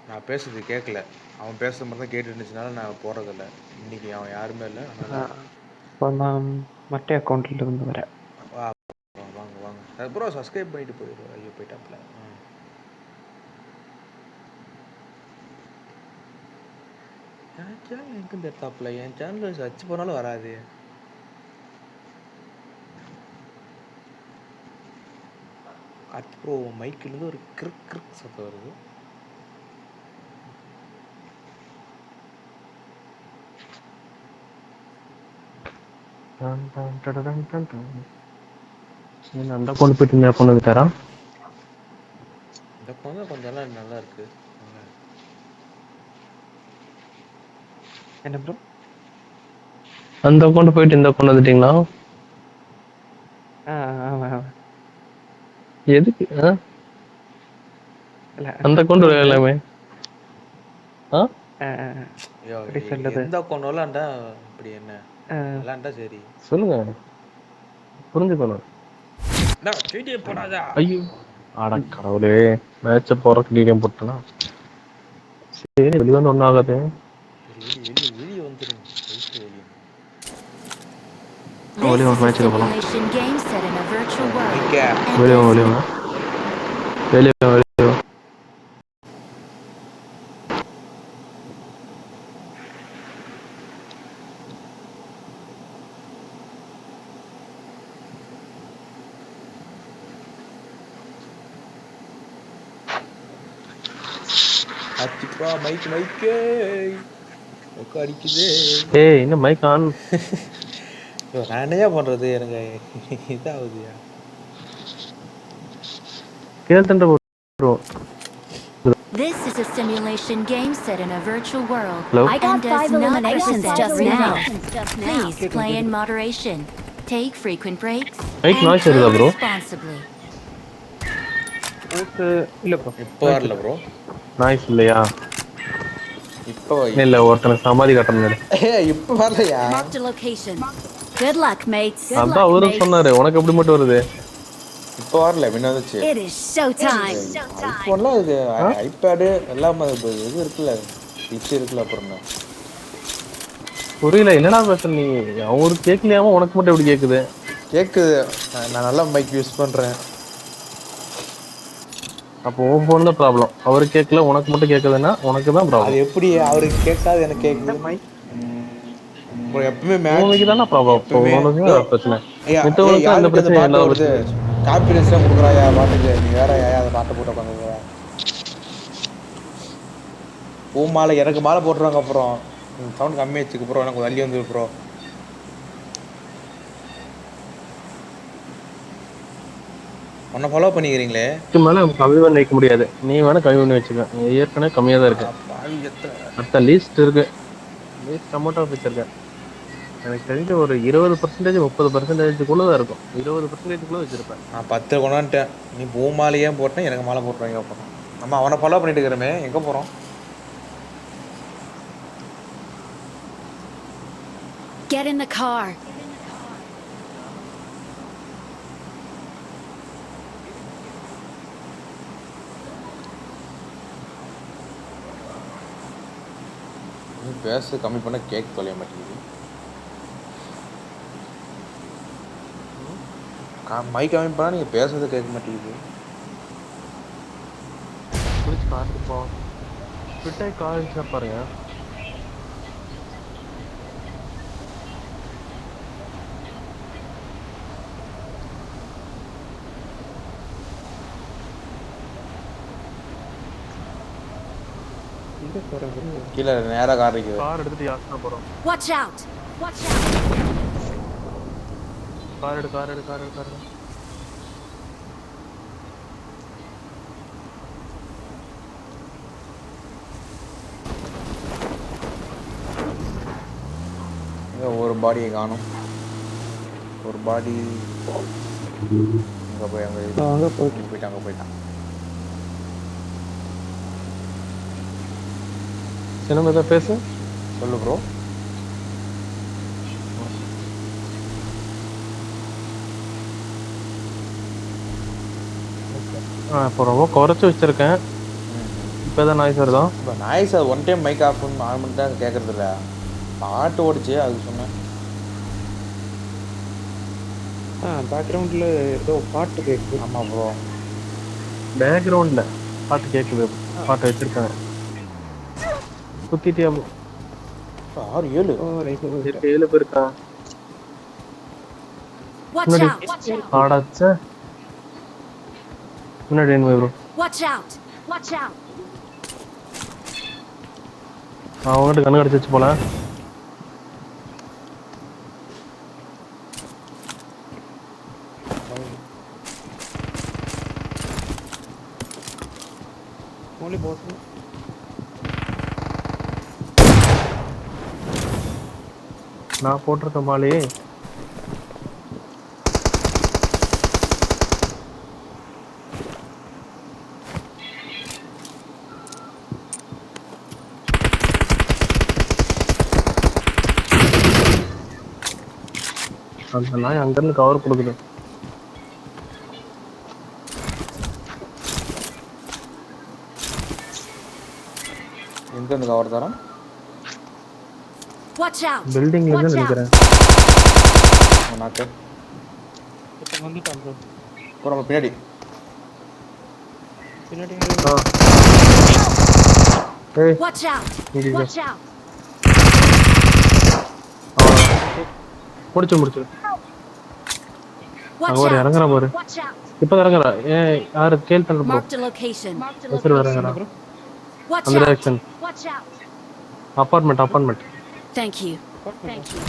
நான் பேசுறது கேட்கல. அவன் பேசுறது மட்டும் தான் கேட்டுட்டு இருந்துச்சுனால நான் போறதில்ல. இன்னைக்கு அவன் யாருமே இல்ல. அதனால இப்போ நான் மற்ற அக்கௌண்ட்ல இருந்து வரேன். வாங்க வாங்க ப்ரோ சப்ஸ்கிரைப் பண்ணிட்டு போயிடு. ஐயோ போயிட்டாப்ல. என் சேனல் எங்கேருந்து எடுத்தாப்புல? என் சேனல் சர்ச் பண்ணாலும் வராது. அடுத்து ப்ரோ மைக்கிலேருந்து ஒரு கிறுக் கிறுக் சத்தம் வருது. அந்த அக்கௌண்ட் போயிட்டு இந்த அக்கௌண்ட் வந்துட்டாரா? இந்த அக்கௌண்ட் கொஞ்சம் நல்லா இருக்கு. என்ன ப்ரோ? அந்த அக்கௌண்ட் போயிட்டு இந்த அக்கௌண்ட் வந்துட்டீங்களா? எதுக்கு? அந்த அக்கௌண்ட் எல்லாமே எந்த அக்கௌண்ட் விளாண்டா இப்படி என்ன விளாண்டா சரி சொல்லுங்க, புரிஞ்சுக்கணும். போடாதா? ஐயோ அட கடவுளே, மேட்ச போறதுக்கு டிடிஎம் போட்டனா சரி, வெளியே வந்து ஒன்றும் ஆகாது. வெளியே வந்துடும். வெளியே ஒரு மேட்சுக்கு போகலாம். வெளியே வெளியே வெளியே வெளியே அடிச்சுப்பா மைக் அடிக்குது. ஏய் என்ன மைக் ஆன்? நான் என்னையா பண்றது? எனக்கு இதாகுதுயா. கேள்தண்ட bro. This is a simulation game set in a virtual world. Hello? I got 5 eliminations just now. Please play in moderation. Take frequent breaks Mic and noise play இருக்குதா bro? responsibly. இல்ல bro, இப்போ வரல bro. Noise இல்லையா? இப்போ இல்ல, ஒருத்தனுக்கு சமாதி கட்டணும். இப்போ வரலையா? Marked a location. Good luck, mates. அதான் அவரு சொன்னாரு, உனக்கு எப்படி மட்டும் வருது? இப்போ வரல, முன்ன வந்துச்சு. It is showtime. ஐபோன்லாம் இது ஐபேடு எல்லாம் இது இருக்குல்ல, பிக்சர் இருக்குல்ல. அப்புறம் புரியல, என்னடா பேசுற நீ? அவருக்கு கேட்கலையாம உனக்கு மட்டும் எப்படி கேக்குது? கேக்குது, நான் நல்லா மைக் யூஸ் பண்றேன். அப்போ உன் போன்ல ப்ராப்ளம். அவரு கேட்கல, உனக்கு மட்டும் கேக்குதுன்னா உனக்கு தான் ப்ராப்ளம். அது எப்படி அவருக்கு கேட்காது எனக்கு கேக்குது? எப்பவுமே உங்களுக்கு தானே ப்ராப்ளம். உனக்கு பிரச்சனை. மித்தவங்களுக்கு அந்த பிரச்சனை பாட்டு வருது. கான்ஃபிடன்ஸ் தான் கொடுக்குறாயா பாட்டுக்கு? நீ வேற அதை பாட்டை போட்டு உட்காந்து மாலை எனக்கு மாலை போட்டுருவாங்க. அப்புறம் சவுண்ட் கம்மி வச்சுக்கு ப்ரோ, எனக்கு வள்ளி வந்து ப்ரோ. உன்னை ஃபாலோ பண்ணிக்கிறீங்களே, மேலே கம்மி பண்ணி வைக்க முடியாது. நீ வேணா கம்மி பண்ணி வச்சுக்க, ஏற்கனவே கம்மியாக தான் இருக்கு. அடுத்த லீஸ்ட் இருக்கு, லீஸ்ட் அமௌண்ட் ஆஃப் வச்சிருக்கேன். எனக்கு தெரிஞ்ச ஒரு 20% 30%குள்ள தான் இருக்கும். 20%குள்ள வச்சிருப்பேன். நான் 10 கொண்டான்ட்டேன். நீ பூ மாலையே போட்டேன், எனக்கு மாலை போட்டுருவாங்க. அப்புறம் நம்ம அவனை ஃபாலோ பண்ணிட்டு இருக்கிறோமே, எங்கே போகிறோம்? Get in the car. நீ பேச கம்மி பண்ண கேக் தொலைய மாட்டேங்குது. மைக் கம்மி பண்ணால் நீங்கள் பேசுறது கேட்க மாட்டேங்குது. குளிச்சு பார்த்துப்போ, ஃபிட்டாகி காலேஜ் பாருங்க. கீழே நேராக கார் இருக்குது. கார் எடுத்துட்டு யாருன்னா போகிறோம். Watch out. Watch out. Car எடு, கார் எடு, கார் எடு, கார் எடு. ஒரு பாடியை காணும். ஒரு பாடி அங்கே போய் அங்கே போயிட்டான். சின்ன ஏதாவது பேசு. சொல்லு ப்ரோ. இப்போ ரொம்ப குறைச்சி வச்சிருக்கேன். இப்போ தான் நாய்ஸ் வருதா? இப்போ நாய்ஸ் அது ஒன் டைம் மைக் ஆஃப் பண்ணி ஆன் பண்ணி தான் கேட்குறது இல்லை. பாட்டு ஓடிச்சு அது சொன்னேன். பேக்ரவுண்டில் ஏதோ பாட்டு கேட்குது. ஆமாம் ப்ரோ. பேக்ரவுண்டில் பாட்டு கேட்குது. பாட்டு வச்சுருக்காங்க. சுற்றிட்டியா? 6-7 7 பேர் இருக்கா? Watch out! Watch out! ஆடாச்ச முன்னாடி என்ன bro? Watch out! Watch out! அவங்ககிட்ட கண்ணு கடிச்சு வச்சு போல. Only pass. நான் போட்டிருக்கேன் மாலி. அந்த நாய் அங்கிருந்து கவர் கொடுக்குது. எங்கேருந்து கவர் தரோம்? Watch out! பில்டிங்ல இருந்து நினைக்கிறேன். நாக்கு இப்போ வந்துட்டான் ப்ரோ. ப்ரோ நம்ம பின்னாடி. பின்னாடி ஏய் Watch out! Watch out! முடிச்சு Watch அவர் out! இறங்குறா பாரு. Watch out! இப்போ இறங்குறா. ஏன் யாரு கேள் தள்ள ப்ரோ? Marked a location. சரி இறங்குறா. Watch அந்த out! Direction. Watch out! Apartment. Thank you. Thank you.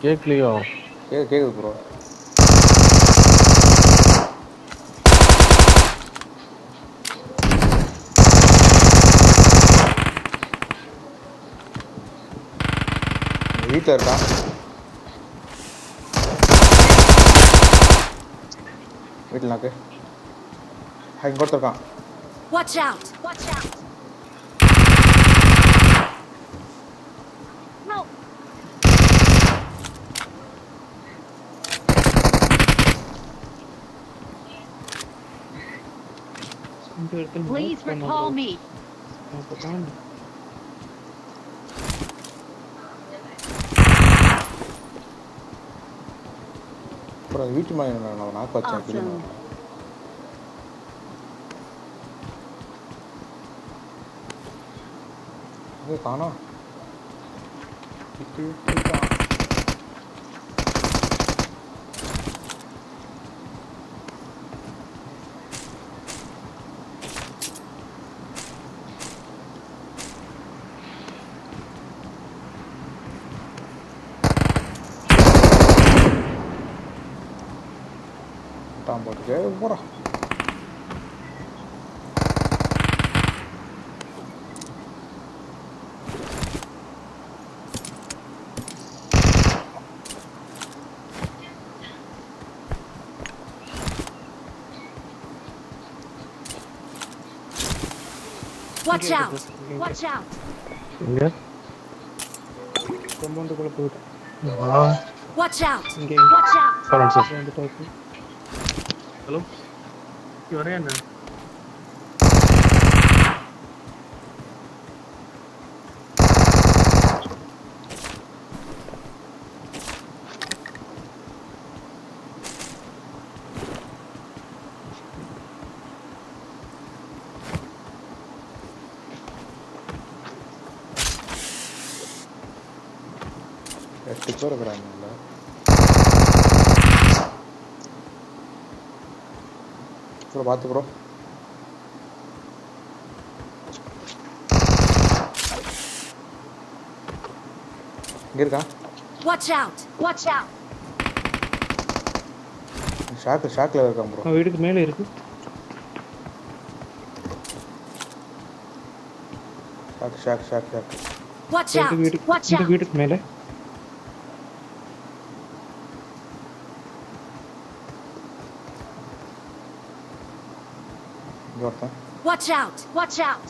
கேட்கலையோ? கேக்குது ப்ரோ. வீட்டில் இருக்கான். வீட்டில் நாக்கு இங்கே ஒருத்தருக்கான். Watch out! Watch out! No! Please recall me. அப்புறம் வீட்டு மாதிரி நான் நாக்கு வச்சேன். Awesome. காணோம். போட்டுக்கே போறா. Watch out! Watch out! இங்க காம்பவுண்டுக்குள்ள போயிட்டேன். Watch out! இங்கே Watch out! Current sir. வந்துட்டாச்சு. ஹலோ வரேன் என்ன? எட்டு பேர் இருக்கிறாங்க. ப்ரோ பார்த்து ப்ரோ. இங்கே இருக்கா? Watch out! Watch out! ஷாக்கில் இருக்கான் ப்ரோ. வீட்டுக்கு மேலே இருக்கு. Shock. Watch out! Watch out! வீட்டுக்கு மேலே இங்கே ஒருத்தன். Watch out! Watch out!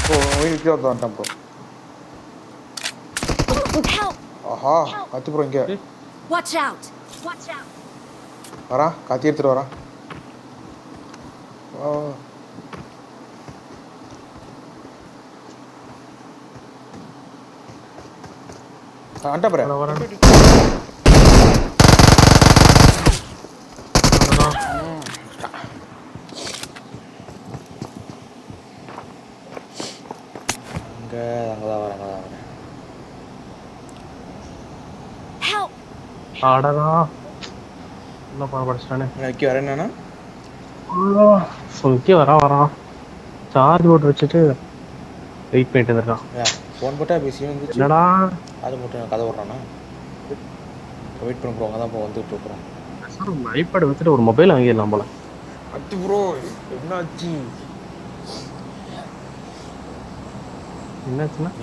Bro வீட்டுக்கு வந்துட்டான் ப்ரோ. Help! ஆஹா கத்தி ப்ரோ இங்கே Watch out! Watch out! வரான், கத்தி எடுத்துட்டு வரான். ஓ அண்டா வரேன். இங்கே அங்கதான் வரேன். Help! அடடா என்ன பண்ண படிச்சிட்டானே. வைக்க வரேன் என்னன்னா சொல்லிக்கே வரான். சார்ஜ் போட்டு வச்சுட்டு வெயிட் பண்ணிட்டு இருக்கான். ஃபோன் போட்டா பிஸியாக இருந்துச்சு. என்னடா அது மட்டும் கதை விட்றானா? வெயிட் பண்ண ப்ரோ, அங்கே தான் இப்போ வந்துட்டு இருக்கிறோம். சார் ஐபேட் வச்சுட்டு ஒரு மொபைல் வாங்கிடலாம் போல. அத்தி ப்ரோ என்னாச்சுன்னா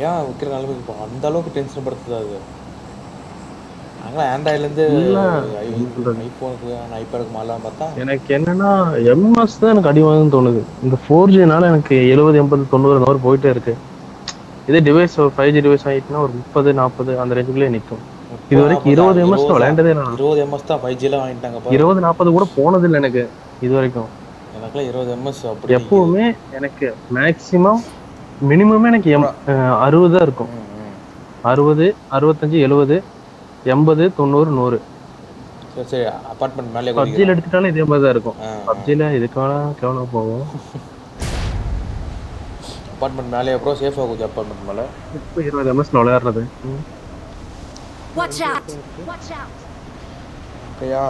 ஏன் வைக்கிற நிலைமைக்கு இப்போ அந்த அளவுக்கு டென்ஷன் படுத்துது அது. நாங்களாம் ஆண்ட்ராய்ட்லேருந்து ஐஃபோனுக்கு ஐபேடுக்கு மாறலாம் பார்த்தா எனக்கு என்னன்னா எம்எஸ் தான் எனக்கு அடி வாங்குன்னு தோணுது. இந்த 4Gனால எனக்கு 70 80 90 அந்த மாதிரி போயிட்டே இருக்கு. இதே டிவைஸ் ஒரு 5G டிவைஸ் ஆகிட்டுனா ஒரு 30 40 அந்த ரேஞ்சுக்குள்ளே நிற்கும். இது வரைக்கும் 20 MS விளையாண்டதே நான். 20 MS தான் 5Gலாம் வாங்கிட்டாங்க. 20 40 கூட போனதில்லை எனக்கு இது வரைக்கும். எனக்குலாம் 20 MS அப்படி எப்பவுமே எனக்கு மேக்ஸிமம் மினிமமே எனக்கு 60 தான் இருக்கும். 60 65 70 80 90 100. சரி சரி அப்பார்ட்மெண்ட் மேலே பப்ஜியில் எடுத்துட்டாலும் இதே மாதிரி தான் இருக்கும். பப்ஜியில் இதுக்கான கேவலம் போகும். அப்பார்ட்மெண்ட் மேலே அப்புறம் சேஃபாக போகுது. அப்பார்ட்மெண்ட் மேலே இப்போ 20 MS விளையாடுறது. Watch out! Watch out! ஓகேயா?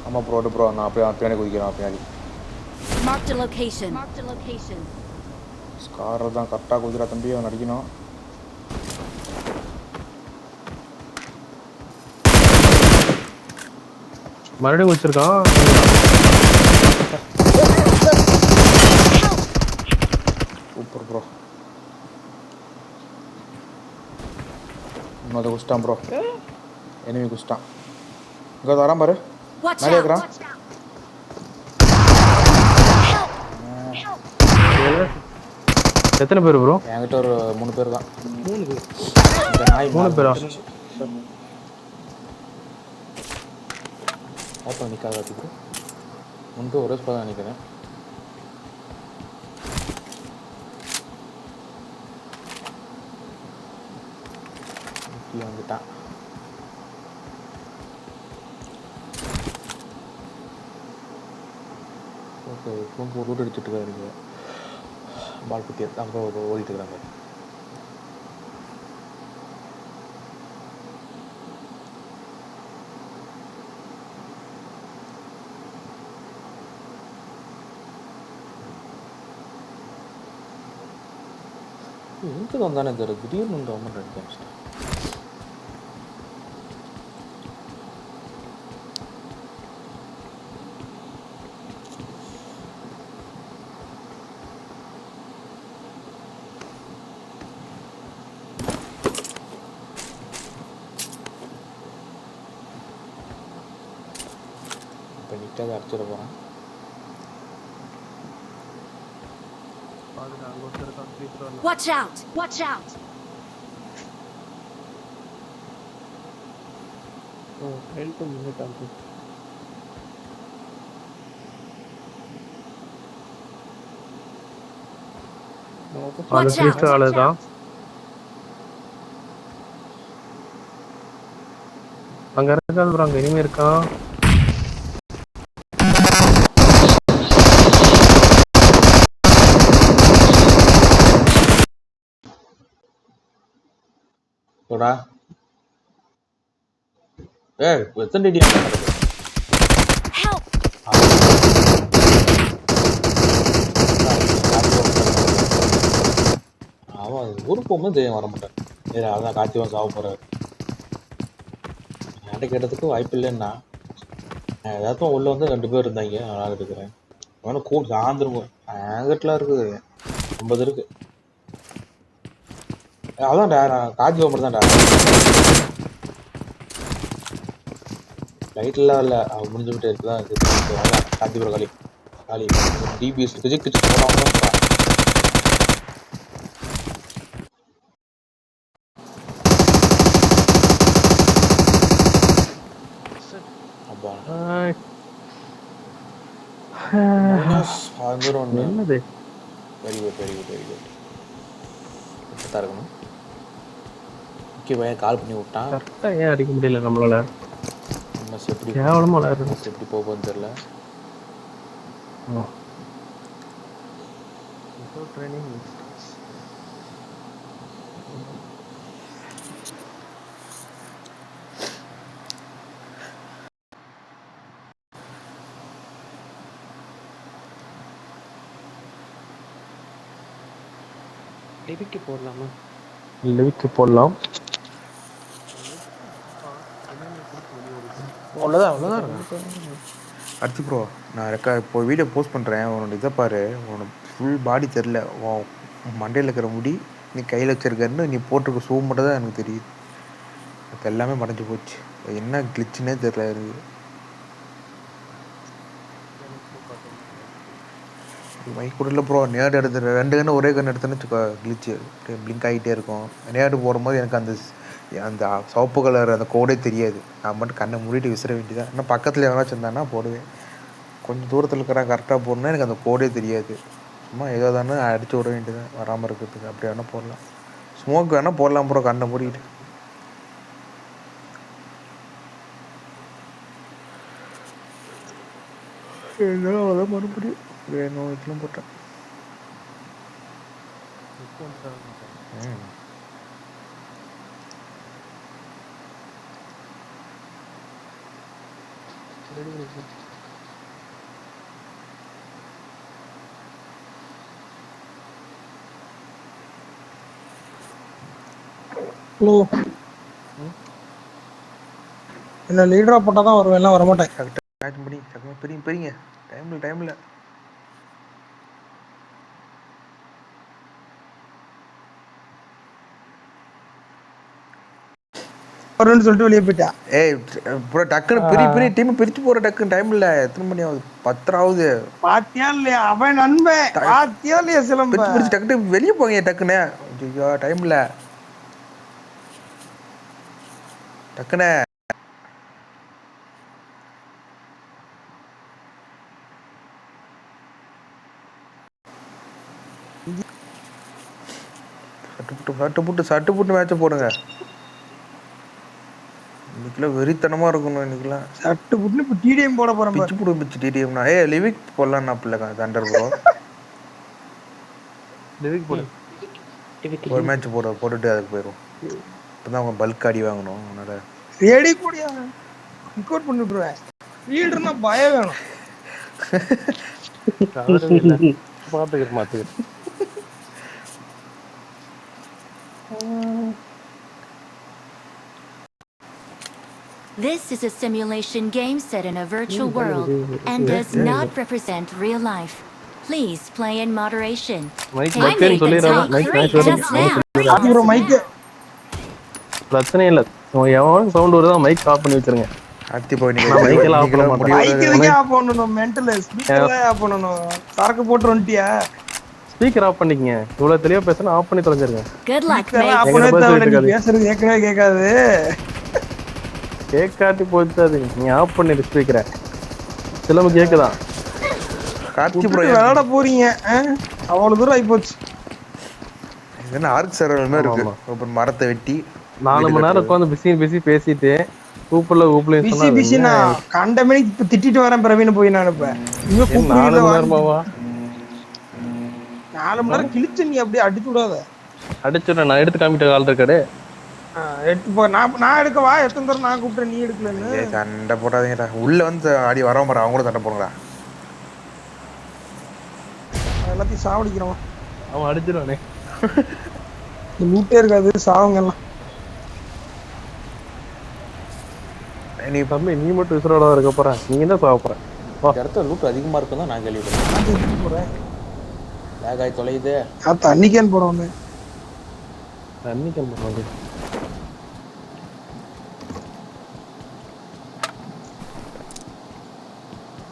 ஆமாம் ப்ரோ ப்ரோ நான் அப்படியே பின்னாடி குதிக்கிறேன். பின்னாடி Marked a location. Marked a location. Scar தான் கரெக்டாக குதிரா தம்பி, அவன் அடிக்கணும். மறுபடியும் வச்சிருக்கான். Super bro. இன்னொரு குச்சிட்டான் ப்ரோ. எனிமி குச்சிட்டான். இங்கே வரான் பாரு. Watch மேலே out! இருக்கிறான். எத்தனை பேர் ப்ரோ? என்கிட்ட ஒரு 3 பேர் தான். 3 பேர். இந்த நாய் 3 பேரா? ஓப்பன் நிற்காத ப்ரோ. முன்பு ஒரே ஸ்பாட் தான் நிற்கிறேன். வந்துட்டான். ஓகே இப்போ ரூட் அடிச்சுட்டு இருக்காரு. பால் குத்தி அப்புறம் ஓடிட்டு இருக்கிறாங்க. எங்கே வந்தானே தெரியும். திடீர்னு வந்து கவர்மெண்ட் அடிக்க ஆரம்பிச்சிட்டேன். இப்போ நிற்காத அடிச்சிட போகிறேன். Watch out! Watch out! Oh, help him with something. Watch out! ஆளுதான் அங்க இருக்காது ப்ரோ. அங்க இனிமே இருக்கான். போடா. எத்தனை டிடி Help! அவன் ஊருக்கு போகும்போது தெரியும் வர மாட்டேன். சரி அதான் கார்த்திவன் சாவ போகிறாரு. என்கிட்ட கேட்டதுக்கு வாய்ப்பு இல்லைன்னா ஏதாச்சும் உள்ள வந்து 2 பேர் இருந்தாங்க. நல்லா இருக்கிறேன். அவனும் கூட சாயந்தரம் என்கிட்டலாம் இருக்குது 50 இருக்கு. அதான்டா கார்த்திவன் மட்டும் தான்டா. லைட்லாம் இல்லை. அவன் முடிஞ்சு விட்டு இருக்குதான் கார்த்திபுரம் களி காலி டிபிஎஸ் ரிஜெக்ட் போடாம அப்பா என்னது வெரி குட் தான் இருக்கணும். முக்கிய பையன் கால் பண்ணி விட்டான். கரெக்டாக ஏன் அடிக்க முடியல நம்மளால? எப்படி கேவலமாக விளையாடுறது. எப்படி போகுதுன்னு தெரியல. ட்ரைனிங் லிவிக்கு போடலாமா? லிவிக்கு போடலாம். அவ்வளோதான் அடுத்து ப்ரோ நான் இப்போ வீடியோ போஸ்ட் பண்ணுறேன். உன்னோட இதை பாரு, உன்னோட ஃபுல் பாடி தெரில. மண்டையில் இருக்கிற முடி நீ கையில் வச்சிருக்கன்னு நீ போட்டிருக்க ஷூ மட்டும் தான் எனக்கு தெரியுது. அது எல்லாமே மறைஞ்சு போச்சு. என்ன கிளிச்சுன்னே தெரில எனக்கு. மைக் கூட இல்லை ப்ரோ. நேர்டு எடுத்து 2 கன்று ஒரே கன்று எடுத்தேன்னு வச்சுக்கோ, கிளிச்சு பிளிங்க் ஆகிட்டே இருக்கும். நேர்டு போடும்போது எனக்கு அந்த சிவப்பு கலர் அந்த கோடே தெரியாது. நான் மட்டும் கண்ணை மூடிட்டு விசிற வேண்டியதான். இன்னும் பக்கத்தில் எவனாச்சும் இருந்தானா போடுவேன். கொஞ்சம் தூரத்தில் இருக்கிறான் கரெக்டாக போடணுன்னா எனக்கு அந்த கோடே தெரியாது. சும்மா ஏதோ தானே அடிச்சு விட வேண்டியதான் வராமல் இருக்கிறதுக்கு. அப்படி வேணால் போடலாம். ஸ்மோக் வேணால் போடலாம் ப்ரோ கண்ணை மூடிட்டு. அதான் மறுபடியும் வேணும் இதெல்லாம் போட்டேன். ஹலோ, என்ன லீடரா போட்டா தான் வருவேன், எல்லாம் வரமாட்டேன். மேட்ச் பண்ணி டக்குனு பெரியங்க டைமில் வருவேன்னு சொல்லிட்டு வெளியே போயிட்டேன். ஏய் ப்ரோ டக்குனு பெரிய டீம் பிரிச்சு போற டக்குன்னு டைம் இல்ல. எத்தனை மணி ஆகுது? 10 ஆகுது. பாத்தியா இல்லையா அவன் நண்பன்? பாத்தியா இல்லையா சிலம்ப பிரிச்சு டக்குனு வெளியே போங்க டக்குன்னு. ஐயோ டைம் இல்ல டக்குனு. சட்டு புட்டு மேட்ச போடுங்க. இன்னைக்குலாம் வெறித்தனமா இருக்கணும். இன்னைக்குலாம் சட்டு புட்டு இப்ப டிடிஎம் போட போறேன். பிச்சு டிடிஎம்னா லிவிக் போடலாம்னா பிள்ளைங்க தண்டர் ப்ரோ. லிவிக் போடு. ஒரு மேட்ச் போட்டுட்டு அதுக்கு போயிடும். இப்பதான் அவங்க பல்க் அடி வாங்கணும். அதனால ரெடி கூடியா ரிகார்ட் பண்ணி விட்டுருவேன். லீடர்னா பயம் வேணும். பாத்துக்கிறேன். This is a simulation game set in a virtual world and does not represent real life. Please play in moderation. Mike, I made the top 3 just now. Bro mic பிரச்சனை இல்ல. எவன் sound வருதோ mic of பண்ணி வச்சிருங்க. ஆத்தி போய் நீங்க mic எல்லாம் ஆஃப் பண்ண மாட்டேன். மைக் எதுக்கு ஆஃப் பண்ணனும்? மென்டல் ஸ்பீக்கர் ஆஃப் பண்ணனும். சரக்கு போட்டு வந்துட்டியா? ஸ்பீக்கர் ஆஃப் பண்ணிக்கங்க. இவ்வளவு தெளிவா பேசணும் ஆஃப் பண்ணி தொலைஞ்சிருங்க. Good luck, off mate. பண்ணி பேசுறது கேட்கவே கேட்காது. கேட்காட்டி போச்சாது. நீ ஆஃப் பண்ணிடு ஸ்பீக்கரை. சிலம்பு கேக்குதா? கார்த்தி ப்ரோ விளையாட போறீங்க? அவ்வளவு தூரம் ஆகி போச்சு. என்ன ஆர்க் சர்வர் மாதிரி இருக்கு. ஒரு மரத்தை வெட்டி 4 மணி நேரம் உட்காந்து பிஸி பேசிட்டு கூப்பிடல பிஸி நான் கண்ட மணி இப்ப திட்டிட்டு வரேன் பிரவீன் போய். நான் இப்ப இவங்க 4 மணி நேரமாவா? 4 மணி நேரம் கிழிச்சு நீ அப்படியே அடிச்சு விடாத. அடிச்சுடுறேன். நான் எடுத்து காமிட்ட ஆள் இருக்காரு. எடுத்து போ. நான் எடுக்கவா? எத்தனை தூரம் நான் கூப்பிட்டேன் நீ எடுக்கலன்னு. சண்டை போடாதீங்கடா. உள்ள வந்து அடி வரவ மாட்டா. அவங்க கூட சண்டை போடுங்கடா. எல்லாத்தையும் சாவடிக்கிறோம். அவன் அடிச்சிருவானே. லூட்டே இருக்காது சாவுங்க எல்லாம். நீ தம்பி நீ மட்டும் விசிறோட இருக்க போற. நீங்க தான் சாவ போற. இடத்துல லூட் அதிகமா இருக்குன்னு தான் நான் கேள்விப்பட்டேன். லேகாய் தொலையுது. தண்ணி கேன் போறோம். தண்ணி கேன் போடுறது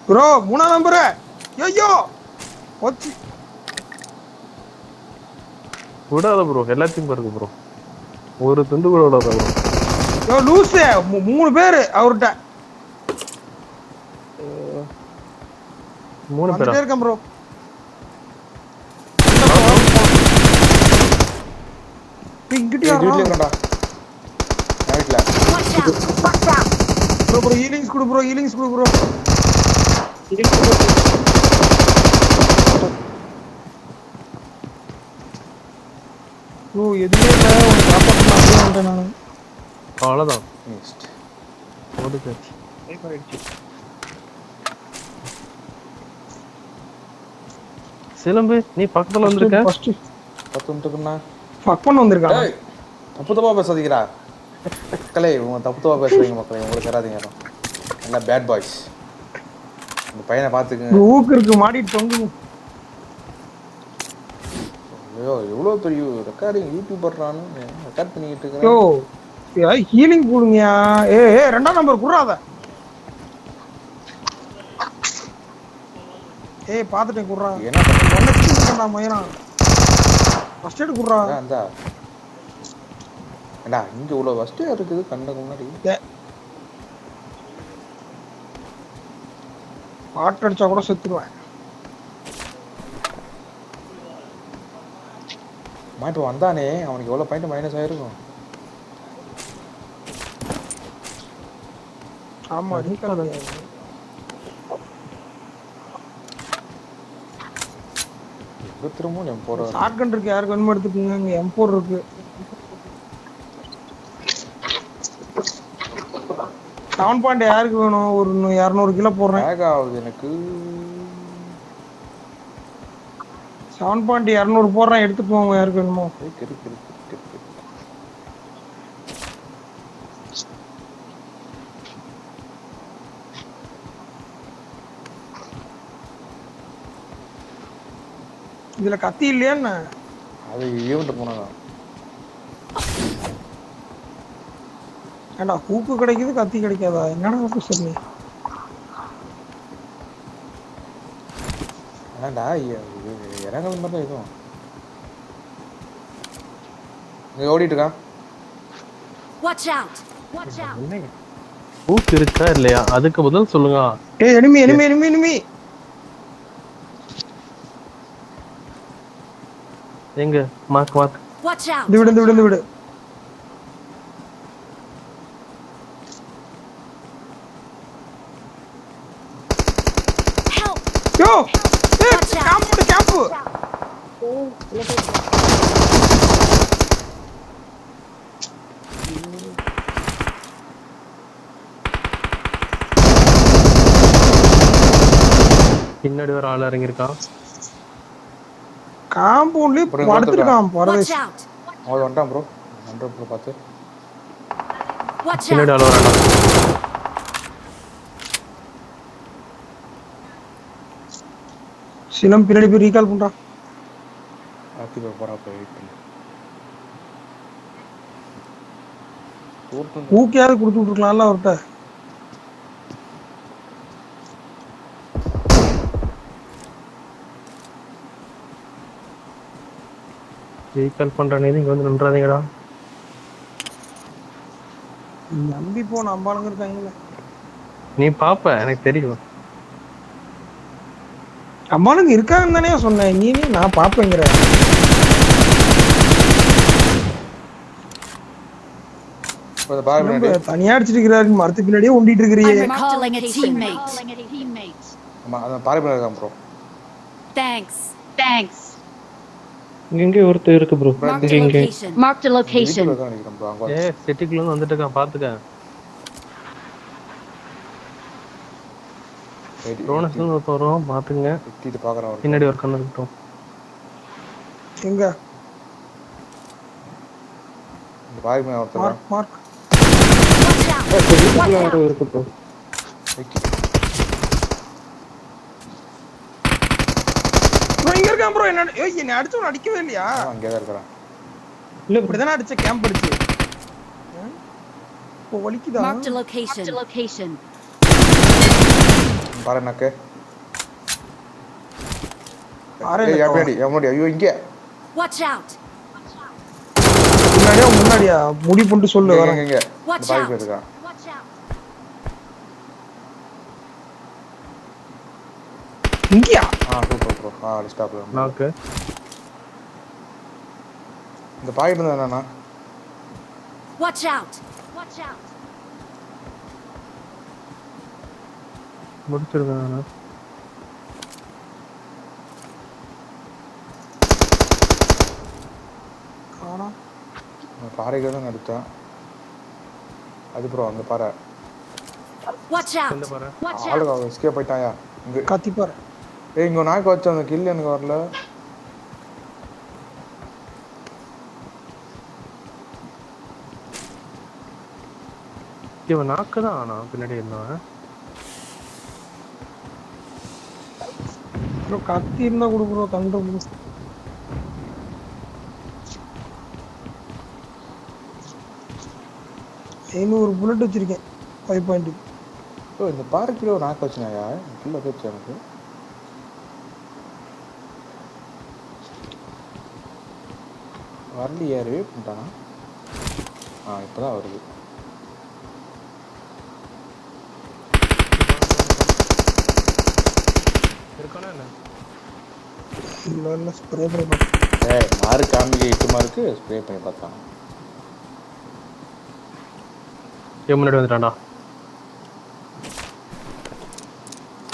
ப்ரோ 3ஆம் நம்பர் ஐயோ போச்சு. விடாத ப்ரோ, எல்லாத்தையும் பாருங்க ப்ரோ. ஒரு துண்டு கூட விடாத ப்ரோ. யோ லூசு, 3 பேரு அவர்கிட்ட. 3 பேரா? வந்துட்டே இருக்கேன் ப்ரோ. இங்கிட்டே வீட்ல இருக்கடா. வீட்ல. ப்ரோ ஹீலிங்ஸ் கொடு ப்ரோ, ஹீலிங்ஸ் கொடு ப்ரோ. ப்ரோ எதுவுமே இல்லை, உனக்கு காப்பாற்றணும் அப்படியே வந்துட்டேன் நான். அவ்வளோதான். நெக்ஸ்ட். ஓடுது. சிலம்பு நீ பக்கத்துல வந்திருக்க. ஃபர்ஸ்ட் 10 நிமிஷத்துக்குண்ணா. ஃபக் பண்ண வந்திருக்காங்க. ஏய் தப்பு தப்பா பேசாதீங்கடா மக்களே. உங்க தப்பு தப்பா பேசுறீங்க மக்களே. உங்களுக்கு தராதீங்க. நல்லா பேட் பாய்ஸ். இந்த பையனை பார்த்துக்குங்க. ஊக்கு இருக்கு, மாடிட்டு தொங்குங்க. ஐயோ எவ்வளோ பெரிய ரெக்கார்டிங் யூடியூபர்றான்னு ரெக்கார்ட் பண்ணிக்கிட்டு யோ இருக்கிறேன். ஹீலிங் கொடுங்கயா. ஏ 2ஆம் நம்பர் குடுறாத. ஏய் பாத்துட்டேன் குடுறா. என்ன என்ன சிக்கன் மயனா ஃபர்ஸ்ட் எய்ட் குடுறா. அந்தா ஏண்டா இங்கே இவ்வளோ ஃபஸ்ட்டு இருக்குது கண்ணுக்கு முன்னாடி. பாட்டு அடிச்சா கூட செத்துருவேன். இப்போ வந்தானே அவனுக்கு எவ்வளோ பாயிண்ட் மைனஸ் ஆயிருக்கும். ஆமா நீக்காத. எங்கே திரும்பவும் எம் போகிற ஷாட்கன் இருக்கு, யாருக்கு வேணுமோ எடுத்துக்கோங்க. இங்க M4 இருக்கு. செவன் பாயிண்ட் யாருக்கு வேணும்? ஒரு 200 கிலோ போடுறேன். பேக் ஆகுது எனக்கு. 7 பாயிண்ட் 200 போடுறேன், எடுத்துட்டு போங்க யாருக்கு வேணுமோ. இருக்கு. இதுல கத்தி இல்லையா என்ன? அது ஈவெண்ட் போனா ஏண்டா ஹூக்கு கிடைக்குது, கத்தி கிடைக்காதா? என்னடா சொல்லி ஏன்டா இறங்குற மாதிரி தான் இதுவும் இங்கே ஓடிட்டு இருக்கான். Watch out! Watch out! ஊக்கு இருக்கா இல்லையா அதுக்கு பதில் சொல்லுங்க. ஏய் எனிமி. எங்க மார்க் Watch out! இந்த விடு. Help! யோ கேம்ப். பின்னாடி ஒரு ஆள் இறங்கியிருக்கான். காம்பவுண்ட்லயே படுத்துட்டான் Watch பரதேஷ். out! அவன் வந்துட்டான் ப்ரோ. ப்ரோ பார்த்து Watch பின்னாடி out! ஆள் வரான். சிலம் பின்னாடி போய் ரீகால் பண்றான். ஆத்தி போகிறா போய் வெயிட் பண்ணி ஊக்கியாவது கொடுத்து விட்டுருக்கலாம்ல அவர்கிட்ட. ரீகால் பண்ற நீங்க இங்க வந்து நின்றாதீங்கடா. நம்பி போ, நம்பாளுங்க இருக்காங்கல்ல. நீ பாப்ப எனக்கு தெரியும். அம்மாளுங்க இருக்காங்கன்னு தானே சொன்னேன். நீ நான் பாப்பேங்கிற. தனியா அடிச்சிட்டு இருக்கிறாரு, மரத்து பின்னாடியே ஒண்டிட்டு இருக்கிறீங்க. I'm recalling a teammate. ஆமாம் அதான் பாறைப்பட இருக்கான் ப்ரோ. Thanks. இங்க ஒருத்தர் இருக்கு ப்ரோ. Marked a location. நினைக்கிறேன் ப்ரோ. அங்கே ஏ சிட்டிக்குள்ள இருந்து வந்துட்டு இருக்கான் பாத்துக்க. ரோனஸ்ல வரோம் பாத்துங்க. சுற்றிட்டு பார்க்குறேன். பின்னாடி ஒரு கண்ணு இருக்கட்டும். எங்க இந்த பாய் மேலே ஒருத்தர் மார்க் இருக்கு ப்ரோ. இங்க இருக்கான் ப்ரோ. என்ன அடிச்சவன் அடிக்கவே இல்லையா? அங்கே தான் இருக்கிறான். இல்ல இப்படிதானே அடிச்ச கேம்ப் அடிச்சு. ஓ வலிக்குதா? Marked a location. பாரு நக்கு ஏய் எப்படி ஐயோ இங்க Watch out! முன்னாடியா முன்னாடியா முடி பண்ணிட்டு சொல்லு இங்க வரேன். இங்க இங்க Watch பாய் out! போயிருக்கா Watch out! இங்கயா சூப்பர் ப்ரோ ஸ்டாப்ல நாக்கு இந்த பாய் இருந்தா என்னன்னா Watch out! Watch out! முடிச்சிருக்கேன் நானு. காணோம். பாறைகள் தான் எடுத்தேன் அது ப்ரோ அந்த பாறை Watch இந்த out! பாரு. Watch out! ஆளுங்க எஸ்கேப் ஆயிட்டாயா இங்க கத்தி பாரு. ஏய் இங்க நாக்கு வச்ச அந்த கில் எனக்கு வரல இவன் நாக்கு தான் ஆனா பின்னாடி இருந்தவன். ப்ரோ கத்தி இருந்தா கொடு ப்ரோ தண்டை ப்ரோ. ஒரு புல்லட் வச்சிருக்கேன் 5.2. ஓ இந்த பாறை கிலோ நாக்கு வச்சுனாயா கிலோ வச்சு எனக்கு வரலையே ரிவே பண்ணிட்டானா இப்போதான் வருது இருக்கானா என்ன? இல்லை ஸ்ப்ரே பண்ணி ஏய் மாறு காமிக்க 8 மார்க்கு ஸ்ப்ரே பண்ணி பார்த்தான் இவன் முன்னாடி வந்துட்டான்டா.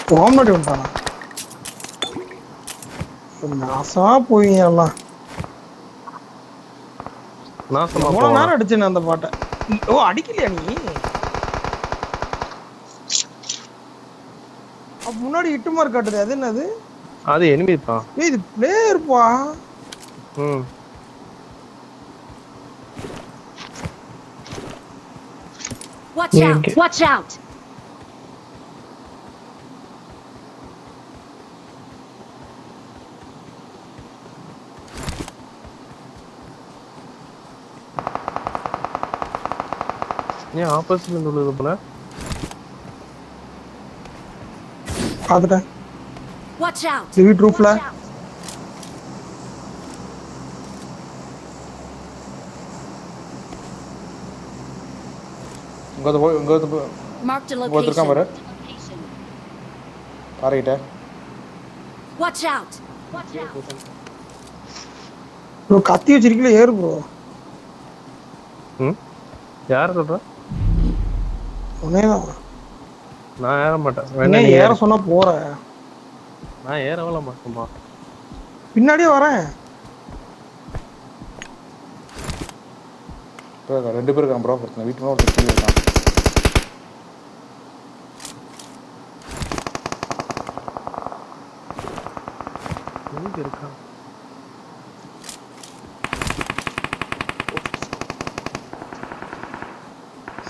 முன்னாடி வந்துட்டானா நாசமா போவீங்க எல்லாம். நாசமா எவ்வளோ போவான். நேரம் அடிச்சேன் அந்த பாட்டை. ஓ அடிக்கலையா நீ? அப்ப முன்னாடி 8 மார்க் காட்டுது அது என்னது? அது எனிமி தான். ஏய் இது பிளேயர்ப்பா. Watch out! Watch out! ஏன் ஆப்போசிட்ல இருந்து உள்ளது போல? பாத்துட்டேன். Watch out! வீட் ரூஃப்ல. இங்க Marked a ஒருத்தருக்கான் பாரு location. பாறைகிட்ட Watch out! Watch out! Bro கத்தி வச்சிருக்கீல ஏறு ப்ரோ. யார் சொல்ற? உன்னேதான். நான் ஏற மாட்டேன். என்ன ஏற சொன்னா போற. நான் ஏறவல மாட்டேன்பா. பின்னாடியே வரேன். ப்ரோ 2 பேர் இருக்கான் ப்ரோ ஒருத்தன் வீட்டுல ஒருத்தன் கீழ இருக்கான் எங்க இருக்கான்?